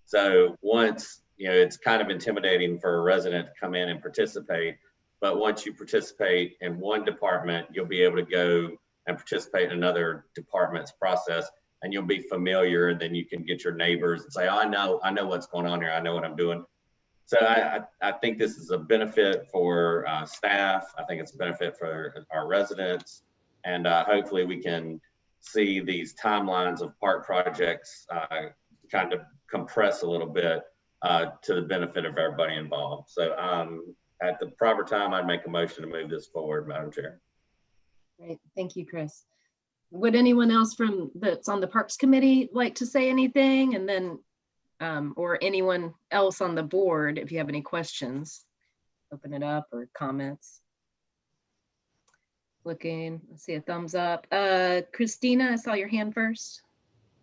Speaker 20: So once, it's kind of intimidating for a resident to come in and participate, but once you participate in one department, you'll be able to go and participate in another department's process, and you'll be familiar, and then you can get your neighbors and say, oh, I know what's going on here. I know what I'm doing. So I think this is a benefit for staff. I think it's a benefit for our residents. And hopefully we can see these timelines of park projects kind of compress a little bit to the benefit of everybody involved. So at the proper time, I'd make a motion to move this forward, Madam Chair.
Speaker 1: Great, thank you, Chris. Would anyone else that's on the Parks Committee like to say anything? And then, or anyone else on the board, if you have any questions, open it up, or comments. Looking, let's see, a thumbs up. Christina, I saw your hand first.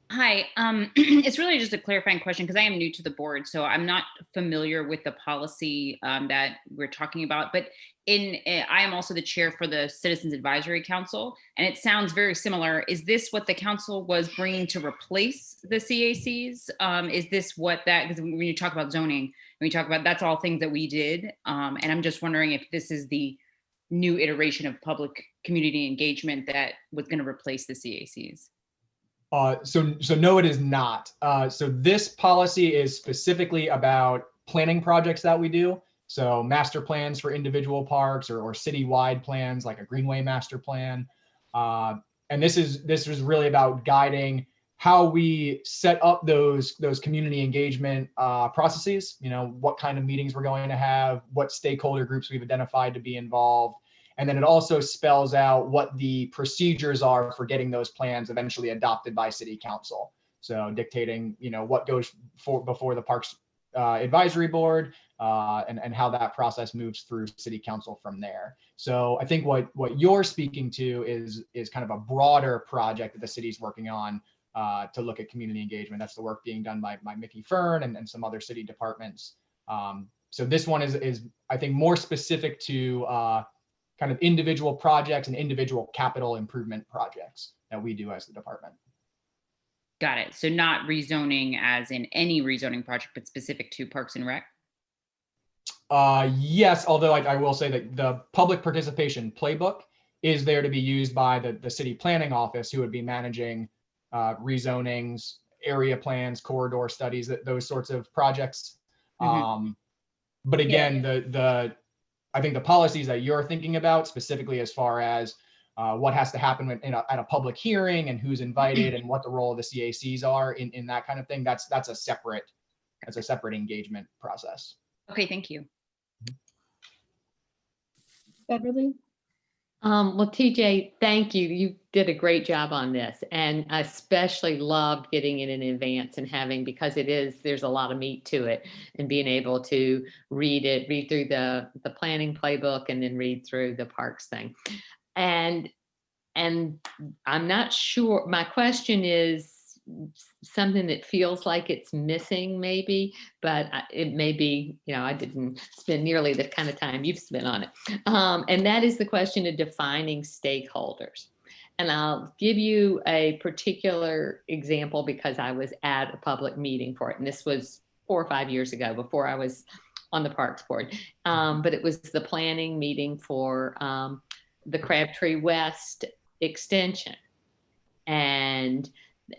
Speaker 9: Hi, it's really just a clarifying question, because I am new to the board, so I'm not familiar with the policy that we're talking about. But I am also the chair for the Citizens Advisory Council, and it sounds very similar. Is this what the council was bringing to replace the CACs? Is this what that? Because when you talk about zoning, when you talk about, that's all things that we did, and I'm just wondering if this is the new iteration of public community engagement that was going to replace the CACs.
Speaker 19: So no, it is not. So this policy is specifically about planning projects that we do. So master plans for individual parks, or citywide plans like a Greenway master plan. And this is really about guiding how we set up those community engagement processes. What kind of meetings we're going to have, what stakeholder groups we've identified to be involved. And then it also spells out what the procedures are for getting those plans eventually adopted by City Council. So dictating, what goes before the Parks Advisory Board, and how that process moves through City Council from there. So I think what you're speaking to is kind of a broader project that the city's working on to look at community engagement. That's the work being done by Mickey Fern and some other city departments. So this one is I think more specific to kind of individual projects and individual capital improvement projects that we do as the department.
Speaker 9: Got it. So not rezoning as in any rezoning project, but specific to Parks and Rec?
Speaker 19: Yes, although I will say that the public participation playbook is there to be used by the city planning office, who would be managing rezonings, area plans, corridor studies, those sorts of projects. But again, I think the policies that you're thinking about specifically as far as what has to happen at a public hearing and who's invited and what the role of the CACs are in that kind of thing, that's a separate engagement process.
Speaker 9: Okay, thank you.
Speaker 1: Beverly?
Speaker 10: Well, TJ, thank you. You did a great job on this, and I especially loved getting it in advance and having, because there's a lot of meat to it, and being able to read through the planning playbook and then read through the parks thing. And I'm not sure, my question is something that feels like it's missing maybe, but it may be, I didn't spend nearly the kind of time you've spent on it. And that is the question of defining stakeholders. And I'll give you a particular example because I was at a public meeting for it. And this was 4 or 5 years ago before I was on the Parks Board. But it was the planning meeting for the Crabtree West extension. And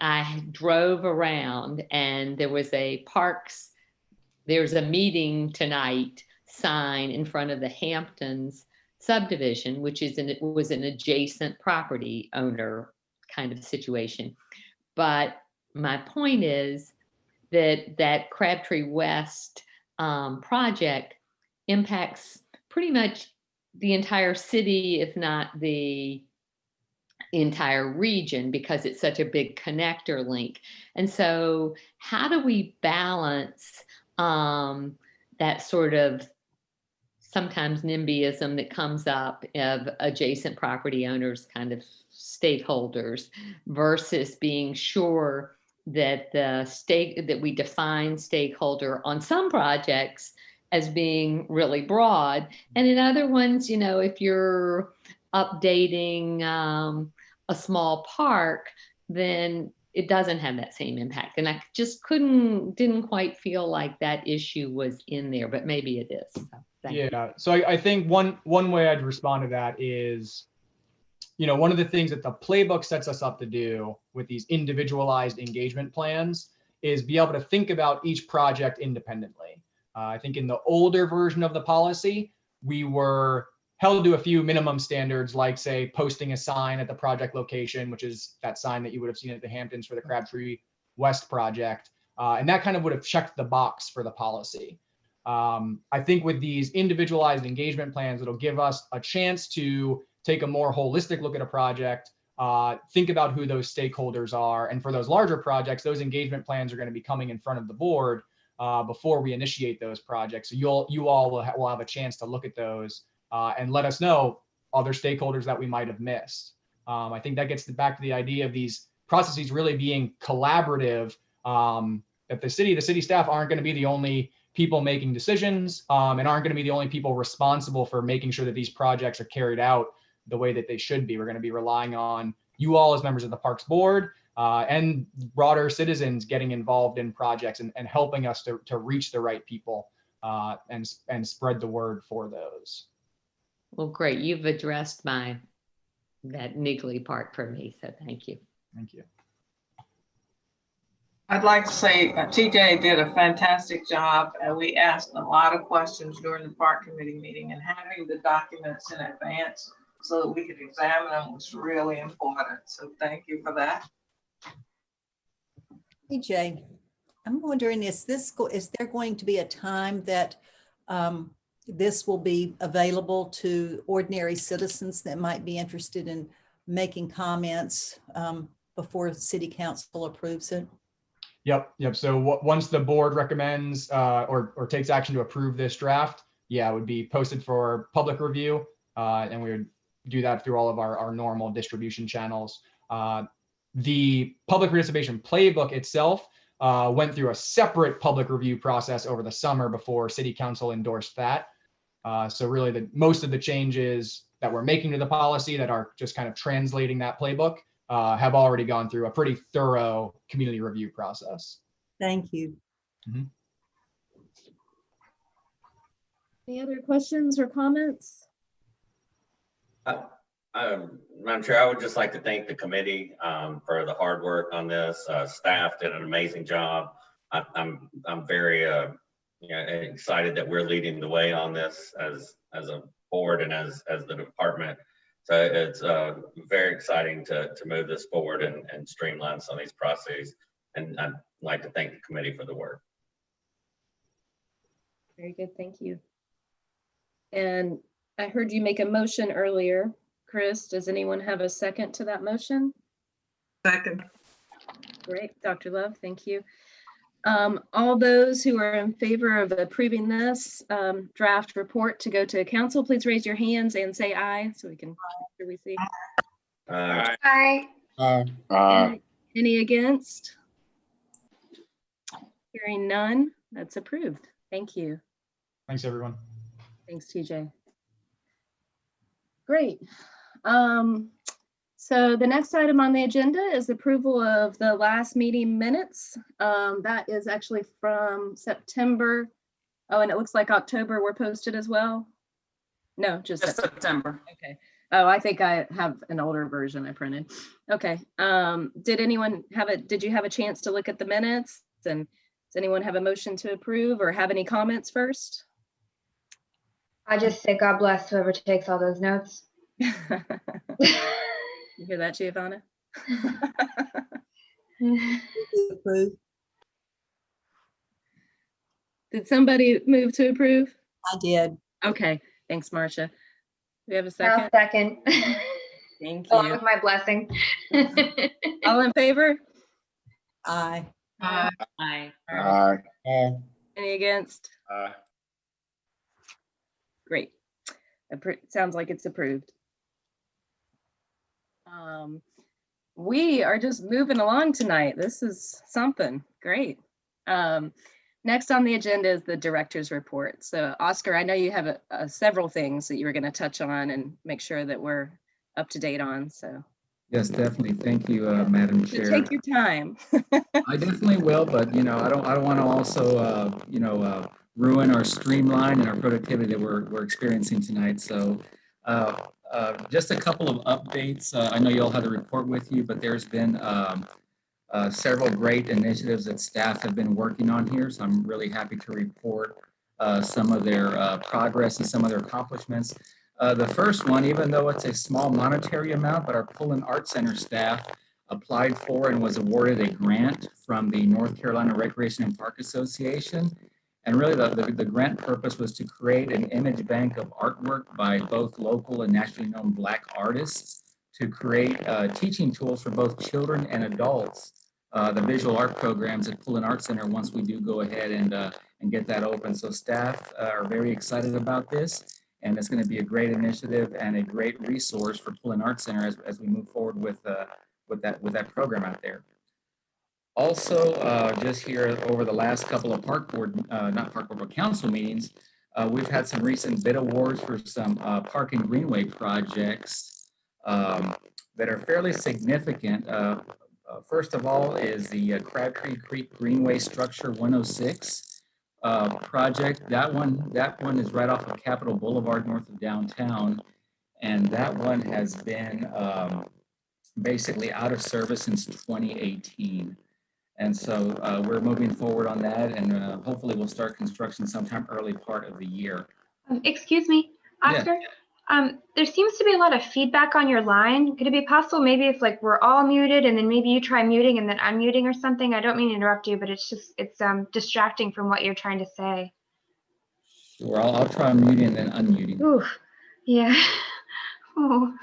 Speaker 10: I drove around, and there was a meeting tonight sign in front of the Hamptons subdivision, which was an adjacent property owner kind of situation. But my point is that Crabtree West project impacts pretty much the entire city, if not the entire region, because it's such a big connector link. And so how do we balance that sort of sometimes NIMBYism that comes up of adjacent property owners, kind of stakeholders, versus being sure that that we define stakeholder on some projects as being really broad, and in other ones, if you're updating a small park, then it doesn't have that same impact. And I just didn't quite feel like that issue was in there, but maybe it is. So,
Speaker 19: So I think one way I'd respond to that is, one of the things that the playbook sets us up to do with these individualized engagement plans is be able to think about each project independently. I think in the older version of the policy, we were held to a few minimum standards, like say posting a sign at the project location, which is that sign that you would have seen at the Hamptons for the Crabtree West project. And that kind of would have checked the box for the policy. I think with these individualized engagement plans, it'll give us a chance to take a more holistic look at a project, think about who those stakeholders are. And for those larger projects, those engagement plans are going to be coming in front of the board before we initiate those projects. So you all will have a chance to look at those and let us know other stakeholders that we might have missed. I think that gets back to the idea of these processes really being collaborative, that the city staff aren't going to be the only people making decisions and aren't going to be the only people responsible for making sure that these projects are carried out the way that they should be. We're going to be relying on you all as members of the Parks Board and broader citizens getting involved in projects and helping us to reach the right people and spread the word for those.
Speaker 10: Well, great. You've addressed that niggly part for me. So thank you.
Speaker 19: Thank you.
Speaker 15: I'd like to say TJ did a fantastic job, and we asked a lot of questions during the park committee meeting, and having the documents in advance so that we could examine them was really important. So thank you for that.
Speaker 14: TJ, I'm wondering, is there going to be a time that this will be available to ordinary citizens that might be interested in making comments before City Council approves it?
Speaker 19: Yep. So once the board recommends or takes action to approve this draft, it would be posted for public review, and we would do that through all of our normal distribution channels. The public participation playbook itself went through a separate public review process over the summer before City Council endorsed that. So really most of the changes that we're making to the policy that are just kind of translating that playbook have already gone through a pretty thorough community review process.
Speaker 14: Thank you.
Speaker 19: Mm-hmm.
Speaker 1: Any other questions or comments?
Speaker 20: Madam Chair, I would just like to thank the committee for the hard work on this. Staff did an amazing job. I'm very excited that we're leading the way on this as a board and as the department. So it's very exciting to move this forward and streamline some of these processes. And I'd like to thank the committee for the work.
Speaker 1: Very good, thank you. And I heard you make a motion earlier. Chris, does anyone have a second to that motion?
Speaker 15: Second.
Speaker 1: Great, Dr. Love, thank you. All those who are in favor of approving this draft report to go to council, please raise your hands and say aye so we can make sure we see.
Speaker 18: Aye.
Speaker 1: Any against? Hearing none, that's approved. Thank you.
Speaker 19: Thanks, everyone.
Speaker 1: Thanks, TJ. Great. So the next item on the agenda is approval of the last meeting minutes. That is actually from September. Oh, and it looks like October were posted as well. No, just September. Okay. Oh, I think I have an older version I printed. Okay. Did anyone did you have a chance to look at the minutes? And does anyone have a motion to approve or have any comments first?
Speaker 18: I just say God bless whoever takes all those notes.
Speaker 1: You hear that, Giovanna? Did somebody move to approve?
Speaker 14: I did.
Speaker 1: Okay, thanks, Marcia. We have a second?
Speaker 18: I'll second.
Speaker 1: Thank you.
Speaker 18: Along with my blessing.
Speaker 1: All in favor?
Speaker 14: Aye.
Speaker 18: Aye.
Speaker 9: Aye.
Speaker 1: Any against?
Speaker 2: Aye.
Speaker 1: Great. Sounds like it's approved. We are just moving along tonight. This is something great. Next on the agenda is the director's report. So Oscar, I know you have several things that you were going to touch on and make sure that we're up to date on. So
Speaker 2: Yes, definitely. Thank you, Madam
Speaker 1: so
Speaker 2: Chair.
Speaker 1: take your time.
Speaker 2: I definitely will, but I don't want to also ruin our streamline and our productivity that we're experiencing tonight. So just a couple of updates. I know you all have the report with you, but there's been several great initiatives that staff have been working on here. So I'm really happy to report some of their progress and some of their accomplishments. The first one, even though it's a small monetary amount, but our Pullen Art Center staff applied for and was awarded a grant from the North Carolina Recreation and Park Association. And really the grant purpose was to create an image bank of artwork by both local and nationally known Black artists to create teaching tools for both children and adults, the visual art programs at Pullen Art Center once we do go ahead and get that open. So staff are very excited about this. And it's going to be a great initiative and a great resource for Pullen Art Center as we move forward with that program out there. Also, just here over the last couple of council meetings, we've had some recent bid awards for some park and greenway projects that are fairly significant. First of all is the Crabtree Creek Greenway Structure 106. Project. That one is right off of Capitol Boulevard north of downtown, and that one has been basically out of service since 2018. And so we're moving forward on that, and hopefully we'll start construction sometime early part of the year.
Speaker 18: Excuse me, Oscar.
Speaker 2: Yeah.
Speaker 18: There seems to be a lot of feedback on your line. Could it be possible maybe if like we're all muted and then maybe you try muting and then unmuting or something? I don't mean to interrupt you, but it's distracting from what you're trying to say.
Speaker 2: Sure, I'll try muting and then unmuting.
Speaker 18: Ooh, yeah. Oh,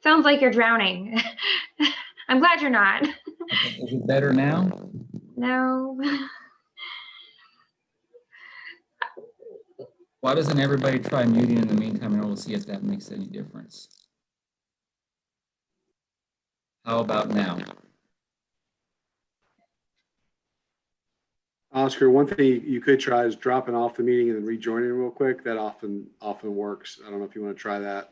Speaker 18: sounds like you're drowning. I'm glad you're not.
Speaker 2: Okay, is it better now?
Speaker 18: No.
Speaker 2: Why doesn't everybody try muting in the meantime, and we'll see if that makes any difference. How about now?
Speaker 5: Oscar, one thing you could try is dropping off the meeting and then rejoining real quick. That often works. I don't know if you want to try that.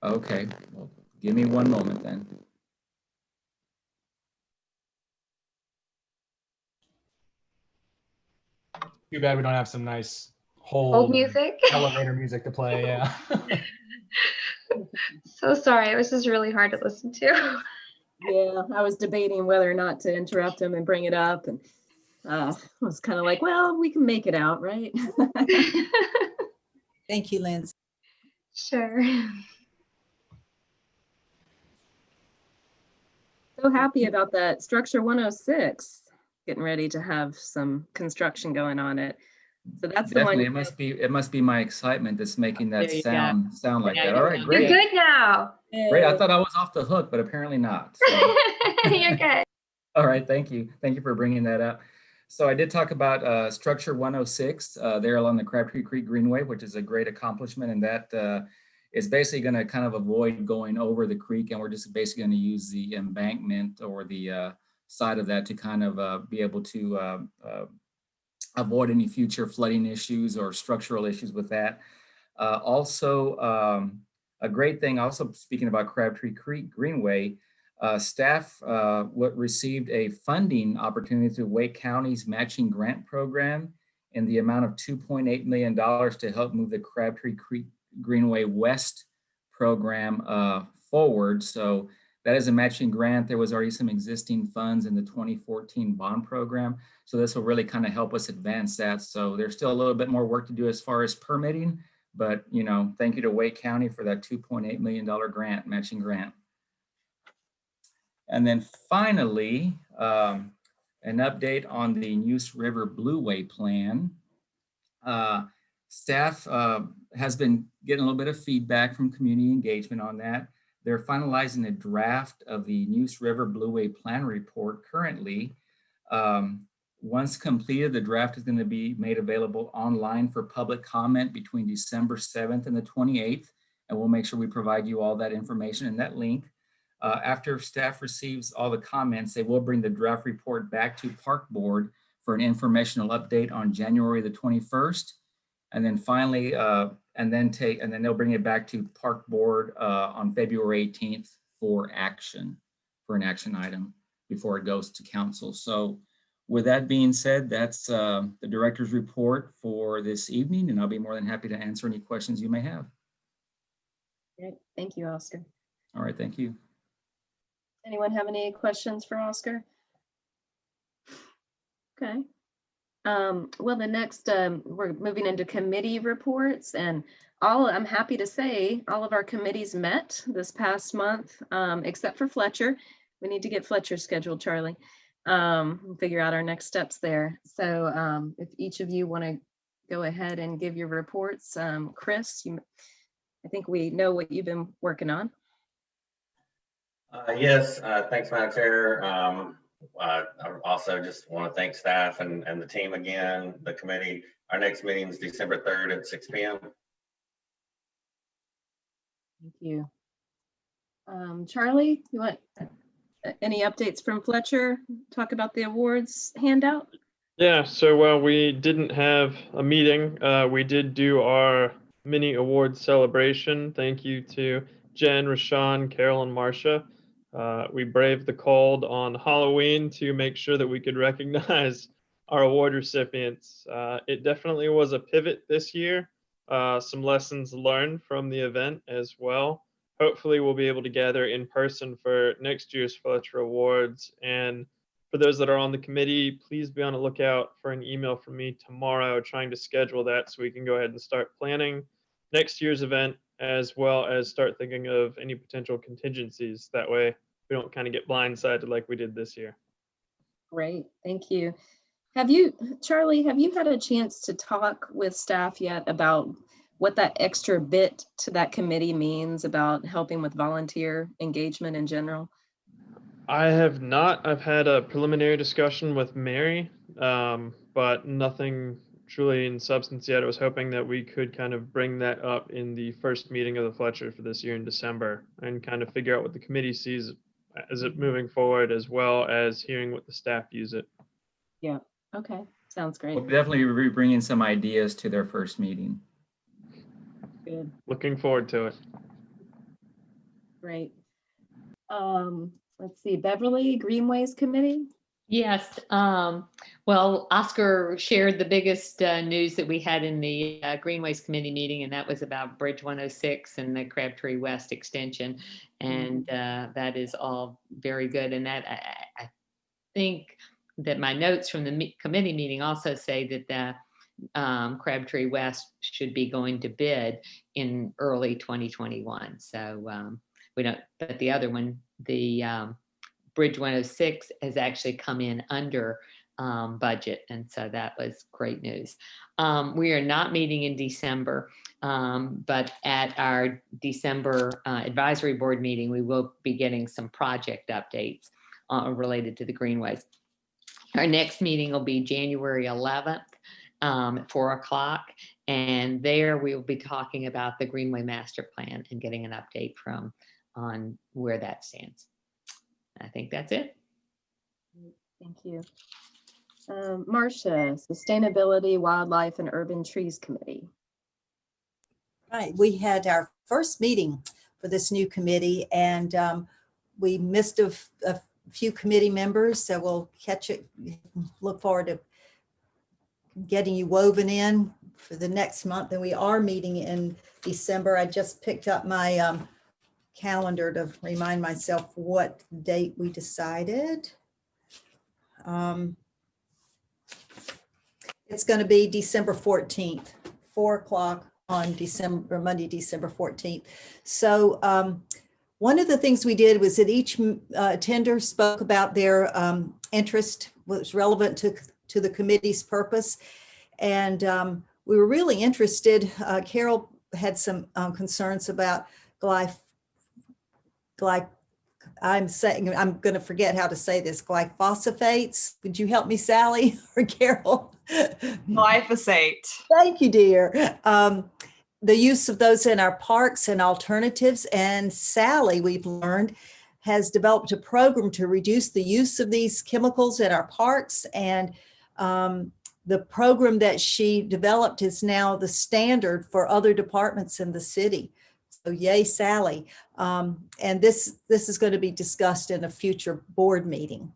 Speaker 2: Okay, well, give me one moment then.
Speaker 19: Too bad we don't have some nice
Speaker 18: Old music.
Speaker 19: elevator music to play. Yeah.
Speaker 18: So sorry. It was just really hard to listen to.
Speaker 1: Yeah, I was debating whether or not to interrupt him and bring it up. And was kind of like, well, we can make it out, right?
Speaker 14: Thank you, Lindsay.
Speaker 18: Sure.
Speaker 1: So happy about that. Structure 106, getting ready to have some construction going on it. So that's
Speaker 2: Definitely,
Speaker 1: the one.
Speaker 2: it must be my excitement that's making that
Speaker 10: There you go.
Speaker 2: sound like
Speaker 10: Yeah,
Speaker 2: that.
Speaker 10: you're
Speaker 2: All right,
Speaker 10: good.
Speaker 2: great.
Speaker 18: You're good now.
Speaker 2: Great. I thought I was off the hook, but apparently not. So.
Speaker 18: You're good.
Speaker 2: All right, thank you. Thank you for bringing that up. So I did talk about Structure 106 there along the Crabtree Creek Greenway, which is a great accomplishment, and that is basically going to kind of avoid going over the creek, and we're just basically going to use the embankment or the side of that to kind of be able to avoid any future flooding issues or structural issues with that. Also, a great thing, also speaking about Crabtree Creek Greenway, staff received a funding opportunity through Wake County's matching grant program in the amount of $2.8 million to help move the Crabtree Creek Greenway West program forward. So that is a matching grant. There was already some existing funds in the 2014 bond program. So this will really kind of help us advance that. So there's still a little bit more work to do as far as permitting, but thank you to Wake County for that $2.8 million grant, matching grant. And then finally, an update on the Neuse River Blueway plan. Staff has been getting a little bit of feedback from community engagement on that. They're finalizing a draft of the Neuse River Blueway plan report currently. Once completed, the draft is going to be made available online for public comment between December 7th and the 28th, and we'll make sure we provide you all that information and that link. After staff receives all the comments, they will bring the draft report back to Park Board for an informational update on January the 21st. And then finally, and then they'll bring it back to Park Board on February 18th for an action item before it goes to council. So with that being said, that's the director's report for this evening, and I'll be more than happy to answer any questions you may have.
Speaker 1: Great. Thank you, Oscar.
Speaker 2: All right, thank you.
Speaker 1: Anyone have any questions for Oscar? Okay. Well, the next, we're moving into committee reports, and I'm happy to say all of our committees met this past month, except for Fletcher. We need to get Fletcher scheduled, Charlie, and figure out our next steps there. So if each of you want to go ahead and give your reports, Chris, I think we know what you've been working on.
Speaker 20: Yes, thanks, Madam Chair. I also just want to thank staff and the team again, the committee. Our next meeting is December 3rd at 6 p.m.
Speaker 1: Thank you. Charlie, you want any updates from Fletcher? Talk about the awards handout?
Speaker 21: Yeah, so while we didn't have a meeting, we did do our mini awards celebration. Thank you to Jen, Rashawn, Carol, and Marcia. We braved the cold on Halloween to make sure that we could recognize our award recipients. It definitely was a pivot this year. Some lessons learned from the event as well. Hopefully we'll be able to gather in person for next year's Fletcher Awards. And for those that are on the committee, please be on the lookout for an email from me tomorrow trying to schedule that so we can go ahead and start planning next year's event, as well as start thinking of any potential contingencies. That way we don't kind of get blindsided like we did this year.
Speaker 1: Great, thank you. Charlie, have you had a chance to talk with staff yet about what that extra bit to that committee means about helping with volunteer engagement in general?
Speaker 21: I have not. I've had a preliminary discussion with Mary, but nothing truly in substance yet. I was hoping that we could kind of bring that up in the first meeting of the Fletcher for this year in December and kind of figure out what the committee sees as it moving forward, as well as hearing what the staff use it.
Speaker 1: Yeah, okay, sounds great.
Speaker 2: We'll definitely be bringing some ideas to their first meeting.
Speaker 1: Good.
Speaker 21: Looking forward to it.
Speaker 1: Great. Let's see, Beverly, Greenways Committee?
Speaker 10: Yes. Well, Oscar shared the biggest news that we had in the Greenways Committee meeting, and that was about Bridge 106 and the Crabtree West extension. And that is all very good. And that I think that my notes from the committee meeting also say that the Crabtree West should be going to bid in early 2021. So we don't, but the other one, the Bridge 106 has actually come in under budget. And so that was great news. We are not meeting in December, but at our December advisory board meeting, we will be getting some project updates related to the Greenways. Our next meeting will be January 11th at 4 o'clock. And there we will be talking about the Greenway master plan and getting an update on where that stands. I think that's it.
Speaker 1: Thank you. Marcia, Sustainability, Wildlife, and Urban Trees Committee.
Speaker 14: Right, we had our first meeting for this new committee, and we missed a few committee members, so we'll catch it. Look forward to getting you woven in for the next month. And we are meeting in December. I just picked up my calendar to remind myself what date we decided. It's going to be December 14th, 4 o'clock on Monday, December 14th. So one of the things we did was that each attender spoke about their interest, what was relevant to the committee's purpose. And we were really interested. Carol had some concerns about I'm going to forget how to say this, glyphosates. Would you help me, Sally or Carol?
Speaker 3: Glyphosate.
Speaker 14: Thank you, dear. The use of those in our parks and alternatives. And Sally, we've learned, has developed a program to reduce the use of these chemicals in our parks. And the program that she developed is now the standard for other departments in the city. So yay, Sally. And this is going to be discussed in a future board meeting.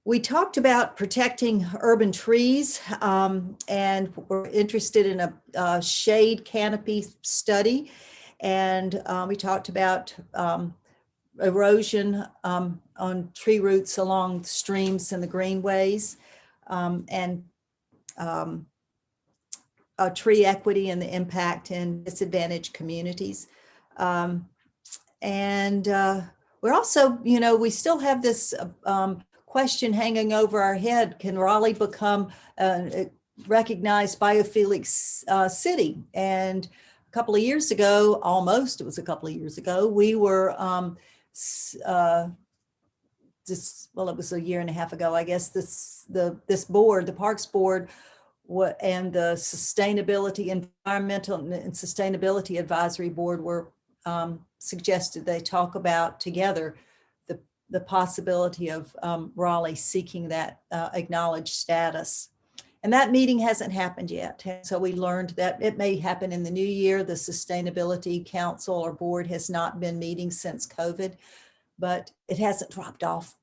Speaker 14: We talked about protecting urban trees, and we're interested in a shade canopy study. And we talked about erosion on tree roots along streams and the greenways, and tree equity and the impact in disadvantaged communities. And we're also, we still have this question hanging over our head. Can Raleigh become a recognized biophilic city? And a couple of years ago, it was a couple of years ago, we were it was a year and a half ago, I guess, this board, the Parks Board, and the Environmental and Sustainability Advisory Board were suggested they talk about together the possibility of Raleigh seeking that acknowledged status. And that meeting hasn't happened yet. So we learned that it may happen in the new year. The Sustainability Council or Board has not been meeting since COVID, but it hasn't dropped off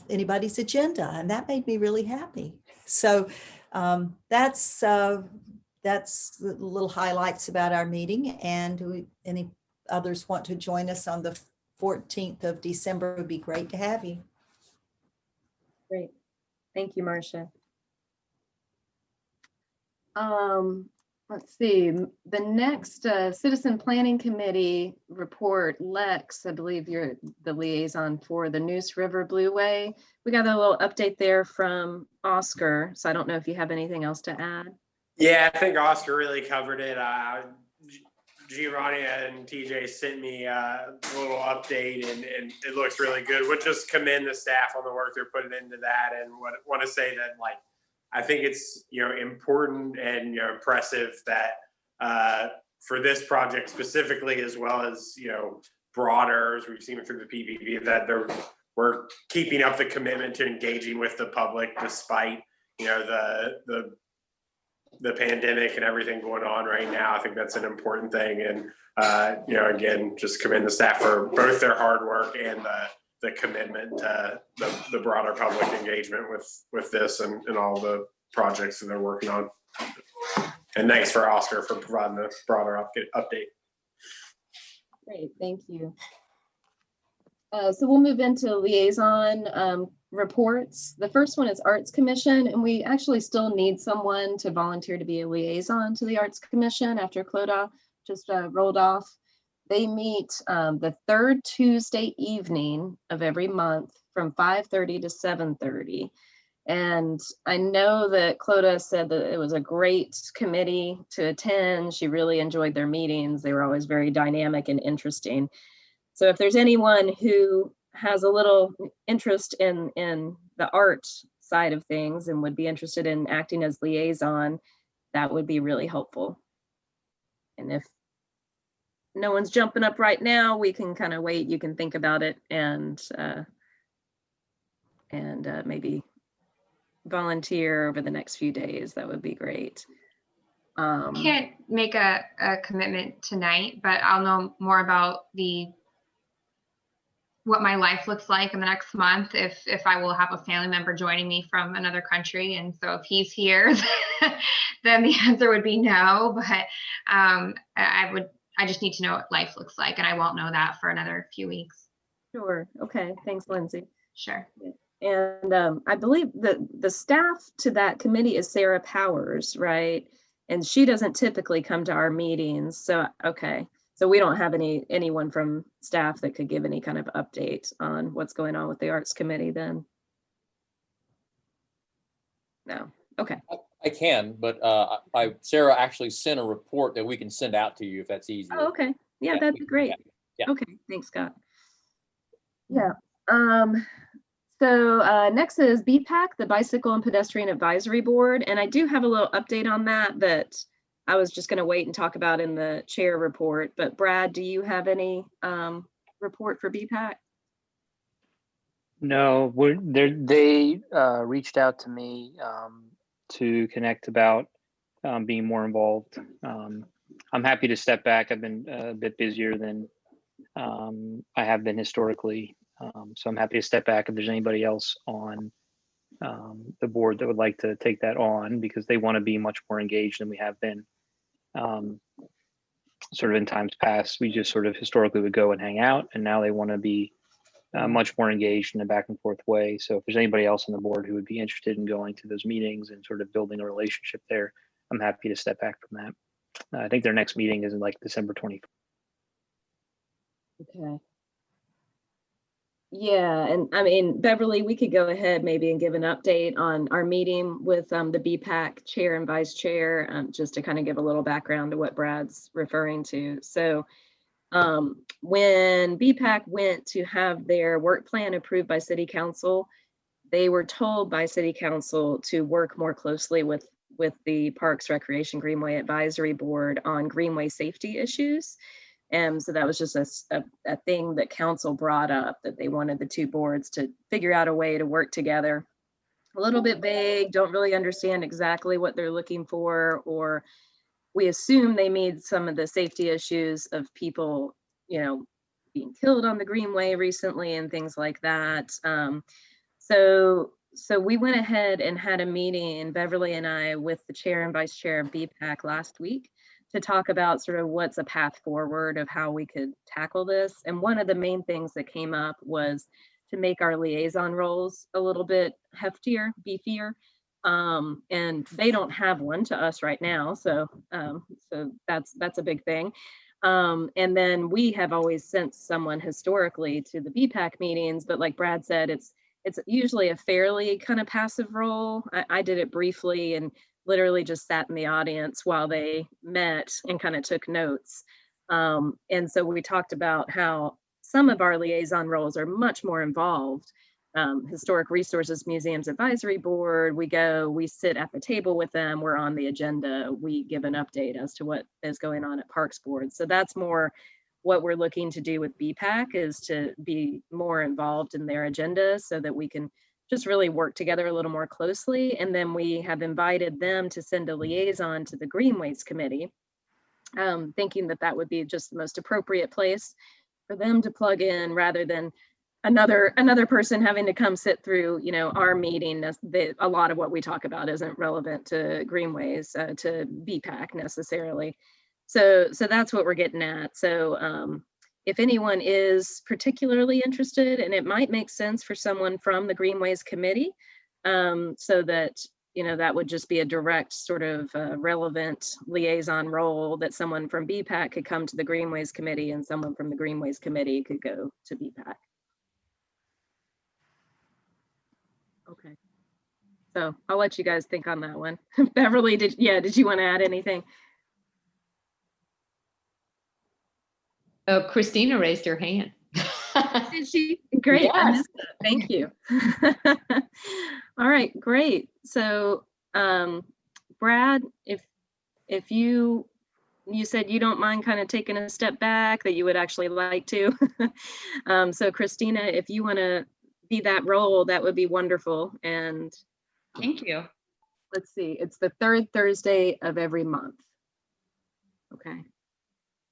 Speaker 14: anybody's agenda. And that made me really happy. So that's the little highlights about our meeting. And any others want to join us on the 14th of December, it would be great to have you.
Speaker 1: Great. Thank you, Marcia. Let's see, the next Citizen Planning Committee report, Lex, I believe you're the liaison for the Neuse River Blueway. We got a little update there from Oscar, so I don't know if you have anything else to add.
Speaker 22: Yeah, I think Oscar really covered it. Giovanni and TJ sent me a little update, and it looks really good. We'll just commend the staff on the work they're putting into that, and want to say that, like, I think it's important and impressive that for this project specifically, as well as broader, as we've seen it through the PPP, that we're keeping up the commitment to engaging with the public despite the pandemic and everything going on right now. I think that's an important thing, and again, just commend the staff for both their hard work and the commitment to the broader public engagement with this and all the projects that they're working on. And thanks for Oscar for providing the broader update.
Speaker 1: Great, thank you. So we'll move into liaison. reports. The first one is Arts Commission, and we actually still need someone to volunteer to be a liaison to the Arts Commission after CLODA just rolled off. They meet the third Tuesday evening of every month from 5:30 to 7:30. And I know that CLODA said that it was a great committee to attend. She really enjoyed their meetings. They were always very dynamic and interesting. So if there's anyone who has a little interest in the art side of things and would be interested in acting as liaison, that would be really helpful. And if no one's jumping up right now, we can kind of wait. You can think about it and maybe volunteer over the next few days. That would be great.
Speaker 18: I can't make a commitment tonight, but I'll know more about what my life looks like in the next month if I will have a family member joining me from another country. And so if he's here, then the answer would be no. But I just need to know what life looks like, and I won't know that for another few weeks.
Speaker 1: Sure. Okay. Thanks, Lindsay.
Speaker 18: Sure.
Speaker 1: And I believe the staff to that committee is Sarah Powers, right? And she doesn't typically come to our meetings. So, okay. So we don't have anyone from staff that could give any kind of update on what's going on with the Arts Committee then? No. Okay.
Speaker 4: I can, but Sarah actually sent a report that we can send out to you if that's easier.
Speaker 1: Oh, okay. Yeah, that'd be great.
Speaker 4: Yeah.
Speaker 1: Okay. Thanks, Scott. Yeah. So next is Bpac, the Bicycle and Pedestrian Advisory Board. And I do have a little update on that I was just going to wait and talk about in the chair report. But Brad, do you have any report for Bpac?
Speaker 11: No, they reached out to me to connect about being more involved. I'm happy to step back. I've been a bit busier than I have been historically. So I'm happy to step back if there's anybody else on the board that would like to take that on, because they want to be much more engaged than we have been. Sort of in times past, we just sort of historically would go and hang out, and now they want to be much more engaged in a back and forth way. So if there's anybody else on the board who would be interested in going to those meetings and sort of building a relationship there, I'm happy to step back from that. I think their next meeting is in like December 24th.
Speaker 1: Okay. Yeah, and I mean, Beverly, we could go ahead maybe and give an update on our meeting with the Bpac chair and vice chair, just to kind of give a little background to what Brad's referring to. So when Bpac went to have their work plan approved by City Council, they were told by City Council to work more closely with the Parks, Recreation, Greenway Advisory Board on Greenway safety issues. And so that was just a thing that council brought up, that they wanted the two boards to figure out a way to work together. A little bit vague, don't really understand exactly what they're looking for, or we assume they mean some of the safety issues of people, being killed on the Greenway recently and things like that. So we went ahead and had a meeting, Beverly and I, with the chair and vice chair of Bpac last week, to talk about sort of what's a path forward of how we could tackle this. And one of the main things that came up was to make our liaison roles a little bit heftier, beefier. And they don't have one to us right now. So that's a big thing. And then we have always sent someone historically to the Bpac meetings, but like Brad said, it's usually a fairly kind of passive role. I did it briefly and literally just sat in the audience while they met and kind of took notes. And so we talked about how some of our liaison roles are much more involved. Historic Resources Museums Advisory Board, we sit at the table with them, we're on the agenda, we give an update as to what is going on at Parks Board. So that's more what we're looking to do with Bpac, is to be more involved in their agenda so that we can just really work together a little more closely. And then we have invited them to send a liaison to the Greenways Committee, thinking that that would be just the most appropriate place for them to plug in, rather than another person having to come sit through, our meeting. A lot of what we talk about isn't relevant to Greenways, to Bpac necessarily. So that's what we're getting at. So if anyone is particularly interested, and it might make sense for someone from the Greenways committee, so that, you know, that would just be a direct sort of relevant liaison role, that someone from Bpac could come to the Greenways committee and someone from the Greenways committee could go to Bpac. Okay. So I'll let you guys think on that one. Beverly, did you want to add anything?
Speaker 10: Oh, Christina raised her hand.
Speaker 1: Did she? Great. I
Speaker 10: Yes.
Speaker 1: missed that. Thank you. All right, great. So Brad, if you said you don't mind kind of taking a step back, that you would actually like to. So Christina, if you want to be that role, that would be wonderful. And
Speaker 9: Thank you.
Speaker 1: let's see, it's the third Thursday of every month. Okay.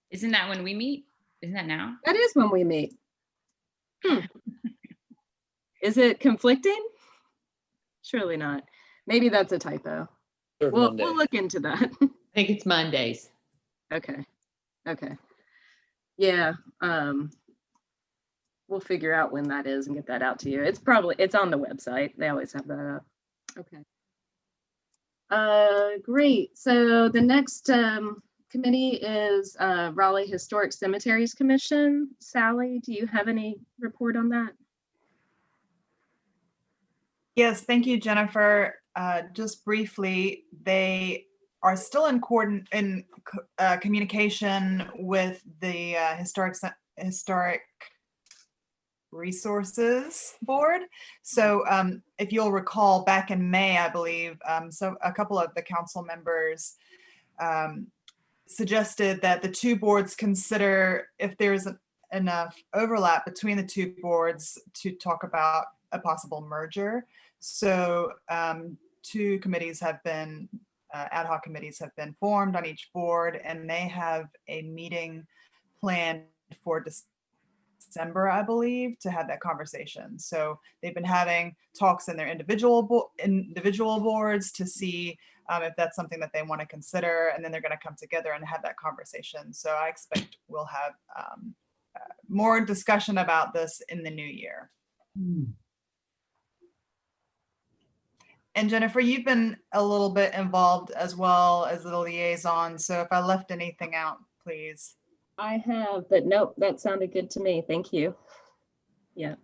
Speaker 9: Isn't that when we meet? Isn't that now?
Speaker 1: That is when we meet. Is it conflicting? Surely not. Maybe that's a typo. We'll look into that.
Speaker 10: I think it's Mondays.
Speaker 1: Okay. Okay. Yeah. We'll figure out when that is and get that out to you. It's on the website. They always have that up. Okay. Great. So the next committee is Raleigh Historic Cemeteries Commission. Sally, do you have any report on that?
Speaker 3: Yes, thank you, Jennifer. Just briefly, they are still in communication with the Historic Resources Board. So if you'll recall, back in May, I believe, so a couple of the council members suggested that the two boards consider if there's enough overlap between the two boards to talk about a possible merger. So two committees have been, ad hoc committees have been formed on each board, and they have a meeting planned for December, I believe, to have that conversation. So they've been having talks in their individual boards to see if that's something that they want to consider, and then they're going to come together and have that conversation. So I expect we'll have more discussion about this in the new year. And Jennifer, you've been a little bit involved as well as the liaison. So if I left anything out, please.
Speaker 1: I have, but nope, that sounded good to me. Thank you. Yeah.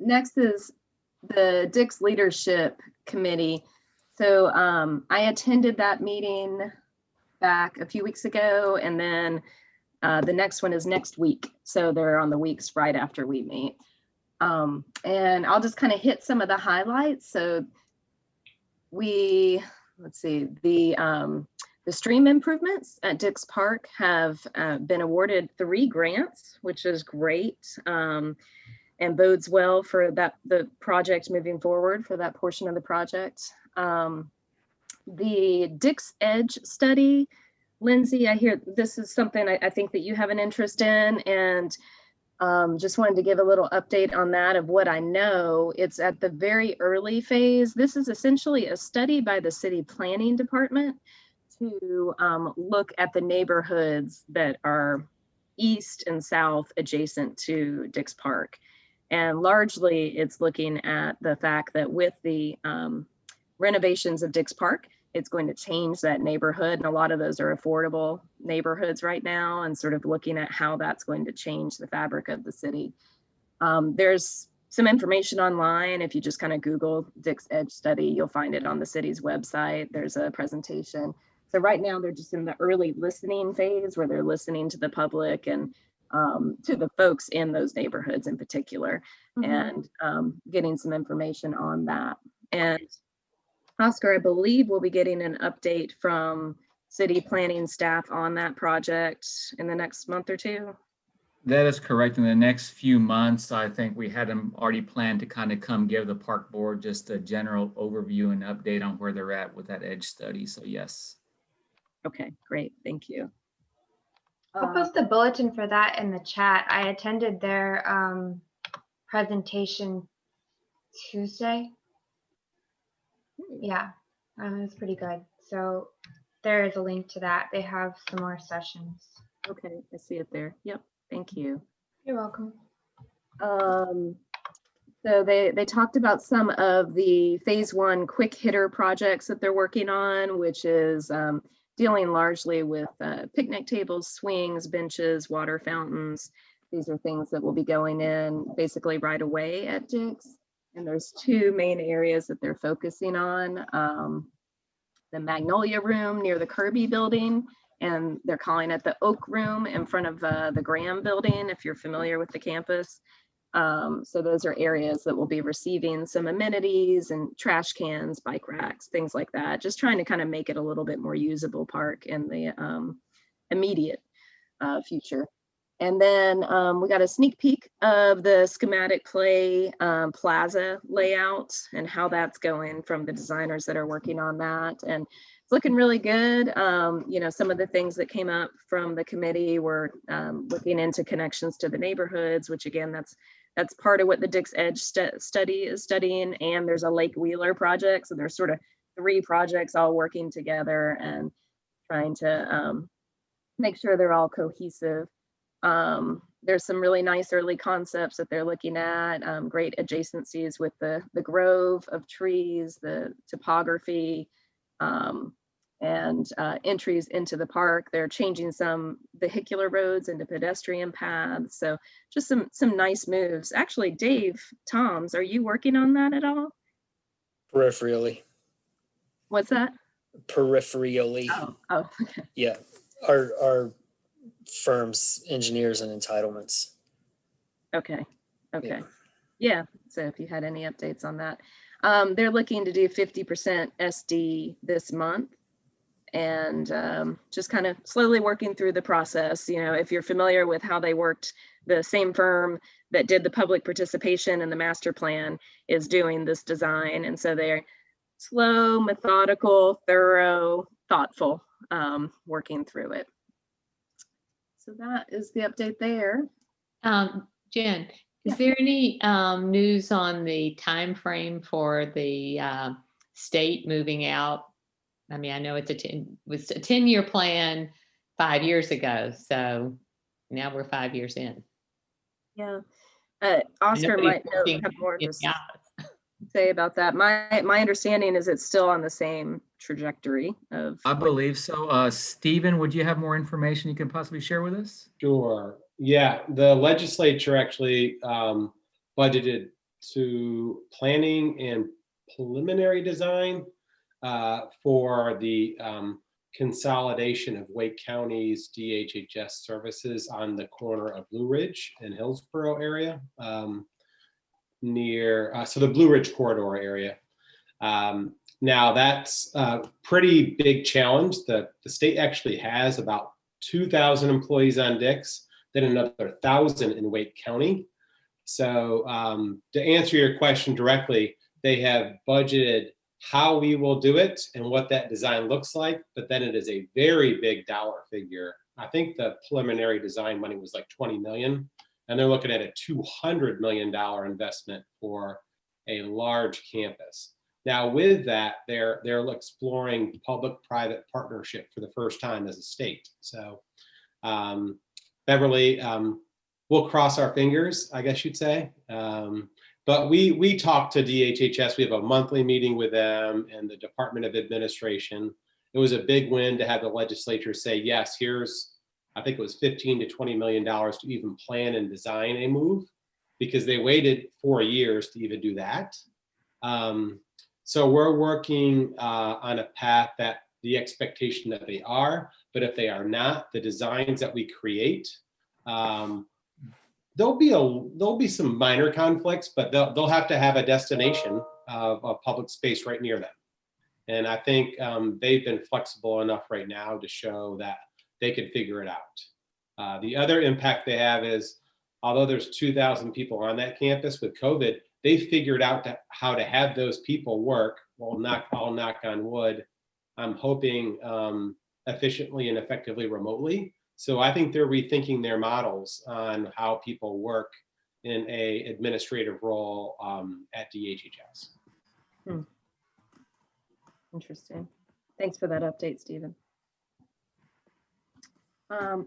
Speaker 1: Next is the Dix Leadership Committee. So I attended that meeting back a few weeks ago, and then the next one is next week. So they're on the weeks right after we meet. And I'll just kind of hit some of the highlights. So let's see, the stream improvements at Dix Park have been awarded 3 grants, which is great, and bodes well for the project moving forward for that portion of the project. The Dix Edge Study, Lindsay, I hear this is something I think that you have an interest in, and just wanted to give a little update on that of what I know. It's at the very early phase. This is essentially a study by the city planning department to look at the neighborhoods that are east and south adjacent to Dix Park. And largely it's looking at the fact that with the renovations of Dix Park, it's going to change that neighborhood. And a lot of those are affordable neighborhoods right now, and sort of looking at how that's going to change the fabric of the city. There's some information online. If you just kind of Google Dix Edge Study, you'll find it on the city's website. There's a presentation. So right now they're just in the early listening phase where they're listening to the public and to the folks in those neighborhoods in particular, and getting some information on that. And Oscar, I believe we'll be getting an update from city planning staff on that project in the next month or two.
Speaker 2: That is correct. In the next few months, I think we had them already planned to kind of come give the park board just a general overview and update on where they're at with that edge study. So yes.
Speaker 1: Okay, great. Thank you.
Speaker 18: I'll post the bulletin for that in the chat. I attended their presentation Tuesday. Yeah, it was pretty good. So there is a link to that. They have some more sessions.
Speaker 1: Okay, I see it there. Yep, thank you.
Speaker 18: You're welcome.
Speaker 1: So they talked about some of the phase 1 quick hitter projects that they're working on, which is dealing largely with picnic tables, swings, benches, water fountains. These are things that will be going in basically right away at Dix. And there's 2 main areas that they're focusing on. The Magnolia Room near the Kirby building, and they're calling it the Oak Room in front of the Graham building, if you're familiar with the campus. So those are areas that will be receiving some amenities and trash cans, bike racks, things like that. Just trying to kind of make it a little bit more usable park in the immediate future. And then we got a sneak peek of the schematic play plaza layout and how that's going from the designers that are working on that. And it's looking really good. You know, some of the things that came up from the committee were looking into connections to the neighborhoods, which again, that's part of what the Dix Edge study is studying. And there's a Lake Wheeler project. So there's sort of 3 projects all working together and trying to make sure they're all cohesive. There's some really nice early concepts that they're looking at, great adjacencies with the grove of trees, the topography, and entries into the park. They're changing some vehicular roads into pedestrian paths. So just some nice moves. Actually, Dave Toms, are you working on that at all?
Speaker 6: Peripherally.
Speaker 1: What's that?
Speaker 6: Peripherally.
Speaker 1: Oh, okay.
Speaker 6: Yeah. Our firm's engineers and entitlements.
Speaker 1: Okay.
Speaker 6: Yeah.
Speaker 1: Yeah. So if you had any updates on that, they're looking to do 50% SD this month, and just kind of slowly working through the process. You know, if you're familiar with how they worked, the same firm that did the public participation and the master plan is doing this design. And so they're slow, methodical, thorough, thoughtful, working through it. So that is the update there.
Speaker 10: Jen, is there any news on the time frame for the state moving out? I mean, I know it's was a 10-year plan 5 years ago, so now we're 5 years in.
Speaker 1: Yeah, Oscar might have more to say about that. My understanding is it's still on the same trajectory of.
Speaker 2: I believe so. Stephen, would you have more information you can possibly share with us?
Speaker 12: Sure. Yeah, the legislature actually budgeted to planning and preliminary design for the consolidation of Wake County's DHHS services on the corner of Blue Ridge and Hillsborough area, near, so the Blue Ridge corridor area. Now that's a pretty big challenge. The state actually has about 2,000 employees on Dix, then another 1,000 in Wake County. So to answer your question directly, they have budgeted how we will do it and what that design looks like, but then it is a very big dollar figure. I think the preliminary design money was like 20 million, and they're looking at a $200 million investment for a large campus. Now with that, they're exploring public-private partnership for the first time as a state. So Beverly, we'll cross our fingers, I guess you'd say. But we talk to DHHS. We have a monthly meeting with them and the Department of Administration. It was a big win to have the legislature say, yes, here's, I think it was $15 to $20 million to even plan and design a move, because they waited 4 years to even do that. So we're working on a path that the expectation that they are, but if they are not, the designs that we create, there'll be some minor conflicts, but they'll have to have a destination of a public space right near them. And I think they've been flexible enough right now to show that they can figure it out. The other impact they have is, although there's 2,000 people on that campus with COVID, they figured out how to have those people work. Well, I'll knock on wood. I'm hoping efficiently and effectively remotely. So I think they're rethinking their models on how people work in a administrative role at DHHS.
Speaker 1: Interesting. Thanks for that update, Stephen.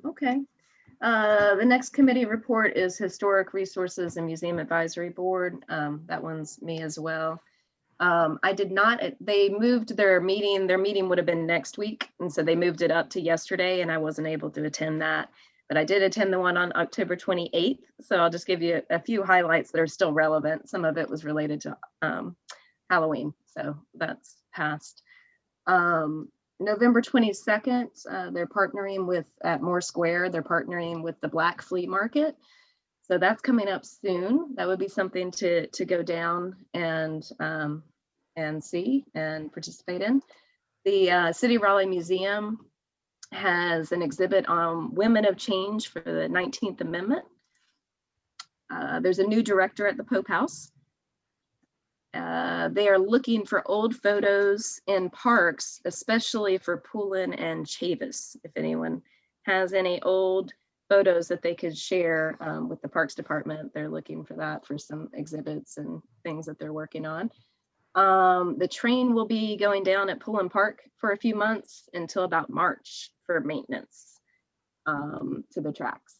Speaker 1: Okay. The next committee report is Historic Resources and Museum Advisory Board. That one's me as well. I did not, they moved their meeting would have been next week. And so they moved it up to yesterday and I wasn't able to attend that. But I did attend the one on October 28th. So I'll just give you a few highlights that are still relevant. Some of it was related to Halloween. So that's passed. November 22nd, they're partnering with, at Moore Square, they're partnering with the Black Flea Market. So that's coming up soon. That would be something to go down and see and participate in. The City Raleigh Museum has an exhibit on Women of Change for the 19th Amendment. There's a new director at the Pope House. They are looking for old photos in parks, especially for Poulin and Chavis. If anyone has any old photos that they could share with the Parks Department, they're looking for that for some exhibits and things that they're working on. The train will be going down at Poulin Park for a few months until about March for maintenance to the tracks.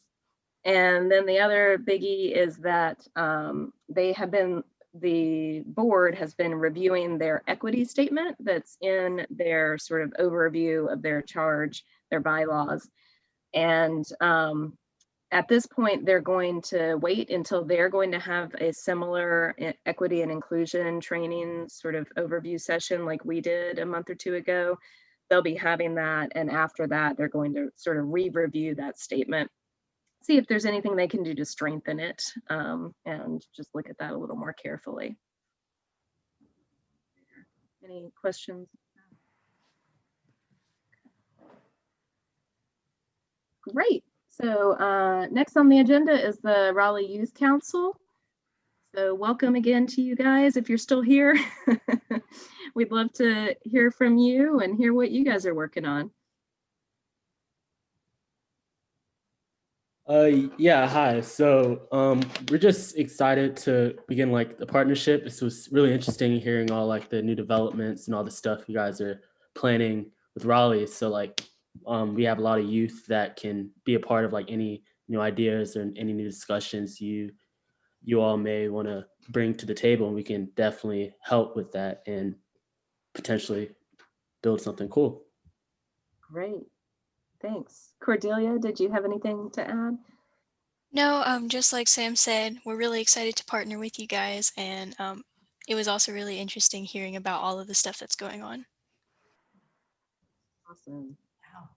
Speaker 1: And then the other biggie is that the board has been reviewing their equity statement that's in their sort of overview of their charge, their bylaws. And at this point, they're going to wait until they're going to have a similar equity and inclusion training sort of overview session like we did a month or two ago. They'll be having that. And after that, they're going to sort of re-review that statement, see if there's anything they can do to strengthen it, and just look at that a little more carefully. Any questions? Great. So next on the agenda is the Raleigh Youth Council. So welcome again to you guys. If you're still here, we'd love to hear from you and hear what you guys are working on.
Speaker 7: Yeah, hi. So we're just excited to begin like the partnership. This was really interesting hearing all like the new developments and all the stuff you guys are planning with Raleigh. So like we have a lot of youth that can be a part of like any new ideas or any new discussions you all may want to bring to the table, and we can definitely help with that and potentially build something cool.
Speaker 1: Great. Thanks. Cordelia, did you have anything to add?
Speaker 8: No, just like Sam said, we're really excited to partner with you guys, and it was also really interesting hearing about all of the stuff that's going on.
Speaker 1: Awesome. Wow.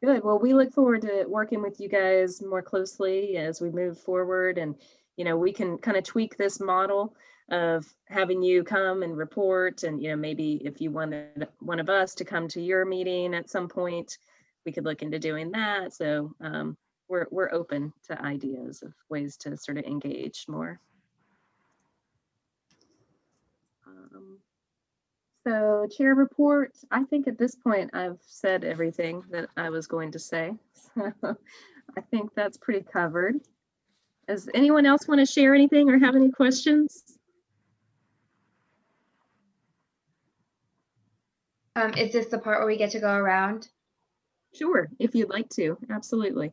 Speaker 1: Good. Well, we look forward to working with you guys more closely as we move forward, and we can kind of tweak this model of having you come and report, and maybe if you wanted one of us to come to your meeting at some point, we could look into doing that. So we're open to ideas of ways to sort of engage more. So chair report, I think at this point I've said everything that I was going to say. So I think that's pretty covered. Does anyone else want to share anything or have any questions?
Speaker 18: Is this the part where we get to go around?
Speaker 1: Sure, if you'd like to, absolutely.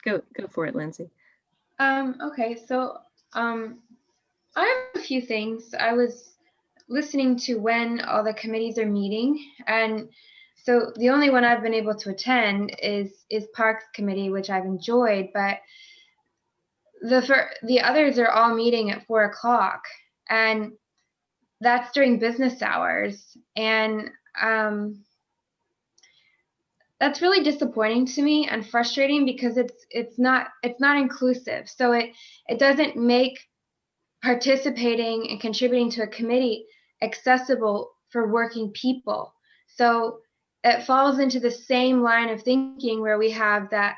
Speaker 1: Go for it, Lindsay.
Speaker 18: Okay, so I have a few things. I was listening to when all the committees are meeting, and so the only one I've been able to attend is Parks Committee, which I've enjoyed, but the others are all meeting at 4 o'clock, and that's during business hours, and that's really disappointing to me and frustrating because it's not inclusive. So it doesn't make participating and contributing to a committee accessible for working people. So it falls into the same line of thinking where we have that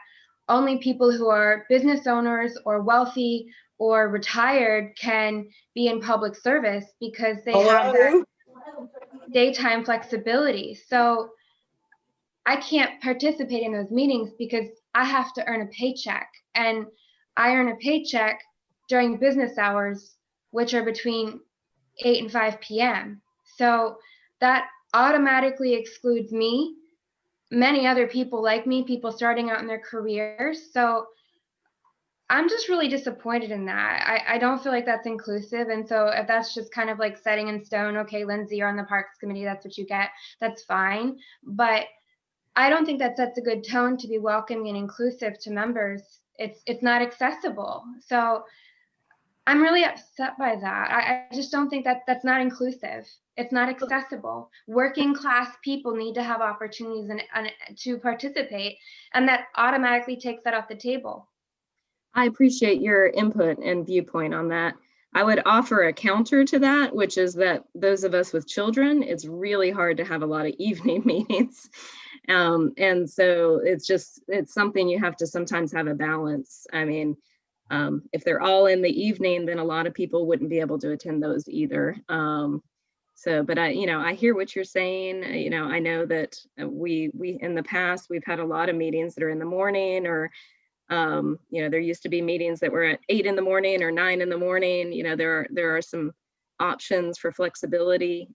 Speaker 18: only people who are business owners or wealthy or retired can be in public service because they have that daytime flexibility. So I can't participate in those meetings because I have to earn a paycheck, and I earn a paycheck during business hours, which are between 8 and 5 p.m. So that automatically excludes me many other people like me, people starting out in their careers. So I'm just really disappointed in that. I don't feel like that's inclusive. And so if that's just kind of like setting in stone, okay, Lindsay, you're on the Parks Committee, that's what you get, that's fine. But I don't think that sets a good tone to be welcoming and inclusive to members. It's not accessible. So I'm really upset by that. I just don't think that that's not inclusive. It's not accessible. Working class people need to have opportunities and to participate, and that automatically takes that off the table.
Speaker 1: I appreciate your input and viewpoint on that. I would offer a counter to that, which is that those of us with children, it's really hard to have a lot of evening meetings. And so it's something you have to sometimes have a balance. I mean, if they're all in the evening, then a lot of people wouldn't be able to attend those either. But I hear what you're saying. I know that we in the past, we've had a lot of meetings that are in the morning, or there used to be meetings that were at 8 in the morning or 9 in the morning. There are some options for flexibility.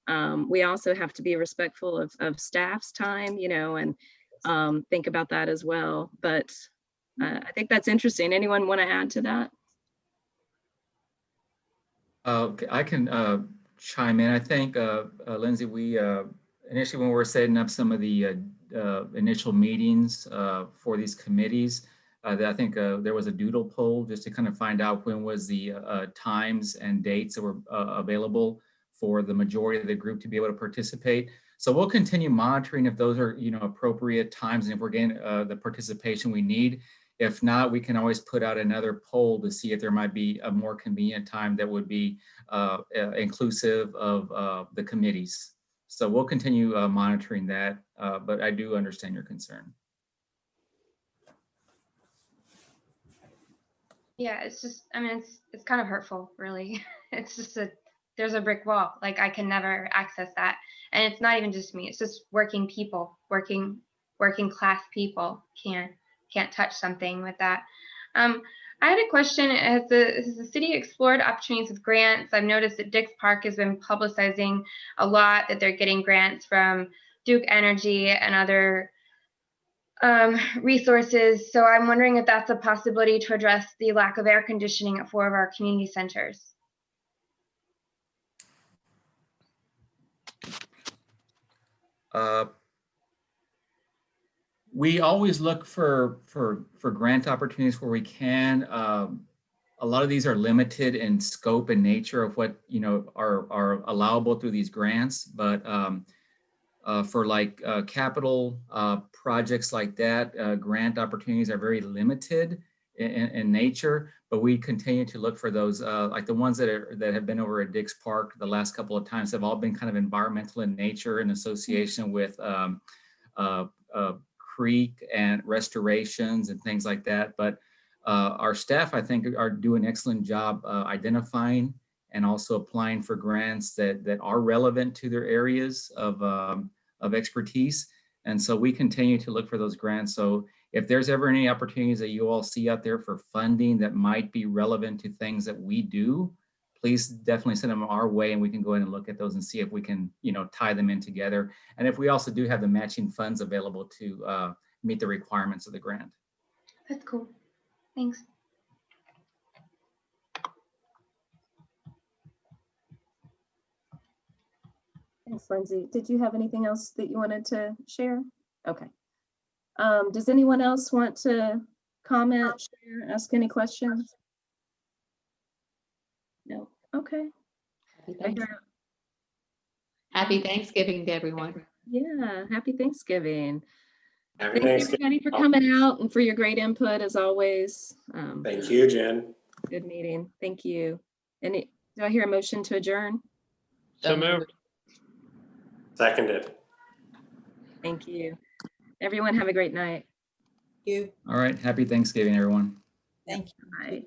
Speaker 1: We also have to be respectful of staff's time, and think about that as well. But I think that's interesting. Anyone want to add to that?
Speaker 2: I can chime in. I think, Lindsay, we initially, when we were setting up some of the initial meetings for these committees, I think there was a doodle poll just to kind of find out when was the times and dates that were available for the majority of the group to be able to participate. So we'll continue monitoring if those are appropriate times and if we're getting the participation we need. If not, we can always put out another poll to see if there might be a more convenient time that would be inclusive of the committees. So we'll continue monitoring that, but I do understand your concern.
Speaker 18: Yeah, it's just, I mean, it's kind of hurtful, really. It's just there's a brick wall. Like, I can never access that. And it's not even just me, it's just working people, working class people can't touch something with that. I had a question. Has the city explored opportunities with grants? I've noticed that Dix Park has been publicizing a lot that they're getting grants from Duke Energy and other resources. So I'm wondering if that's a possibility to address the lack of air conditioning at 4 of our community centers.
Speaker 2: We always look for grant opportunities where we can. A lot of these are limited in scope and nature of what are allowable through these grants, but for like capital projects like that, grant opportunities are very limited in nature, but we continue to look for those, like the ones that have been over at Dix Park the last couple of times have all been kind of environmental in nature in association with creek and restorations and things like that. But our staff, I think, are doing an excellent job identifying and also applying for grants that are relevant to their areas of expertise. And so we continue to look for those grants. So if there's ever any opportunities that you all see out there for funding that might be relevant to things that we do, please definitely send them our way and we can go in and look at those and see if we can, tie them in together. And if we also do have the matching funds available to meet the requirements of the grant.
Speaker 18: That's cool. Thanks.
Speaker 1: Thanks, Lindsay. Did you have anything else that you wanted to share? Okay. Does anyone else want to comment, share, ask any questions? No. Okay.
Speaker 10: Happy Thanksgiving to everyone.
Speaker 1: Yeah, happy Thanksgiving.
Speaker 22: Happy
Speaker 1: Thanks
Speaker 22: Thanksgiving.
Speaker 1: everybody for coming out and for your great input as always.
Speaker 22: Thank you, Jen.
Speaker 1: Good meeting. Thank you. And do I hear a motion to adjourn?
Speaker 21: So moved.
Speaker 22: Seconded.
Speaker 1: Thank you. Everyone have a great night.
Speaker 14: You.
Speaker 2: All right. Happy Thanksgiving, everyone.
Speaker 14: Thank you.
Speaker 1: Bye.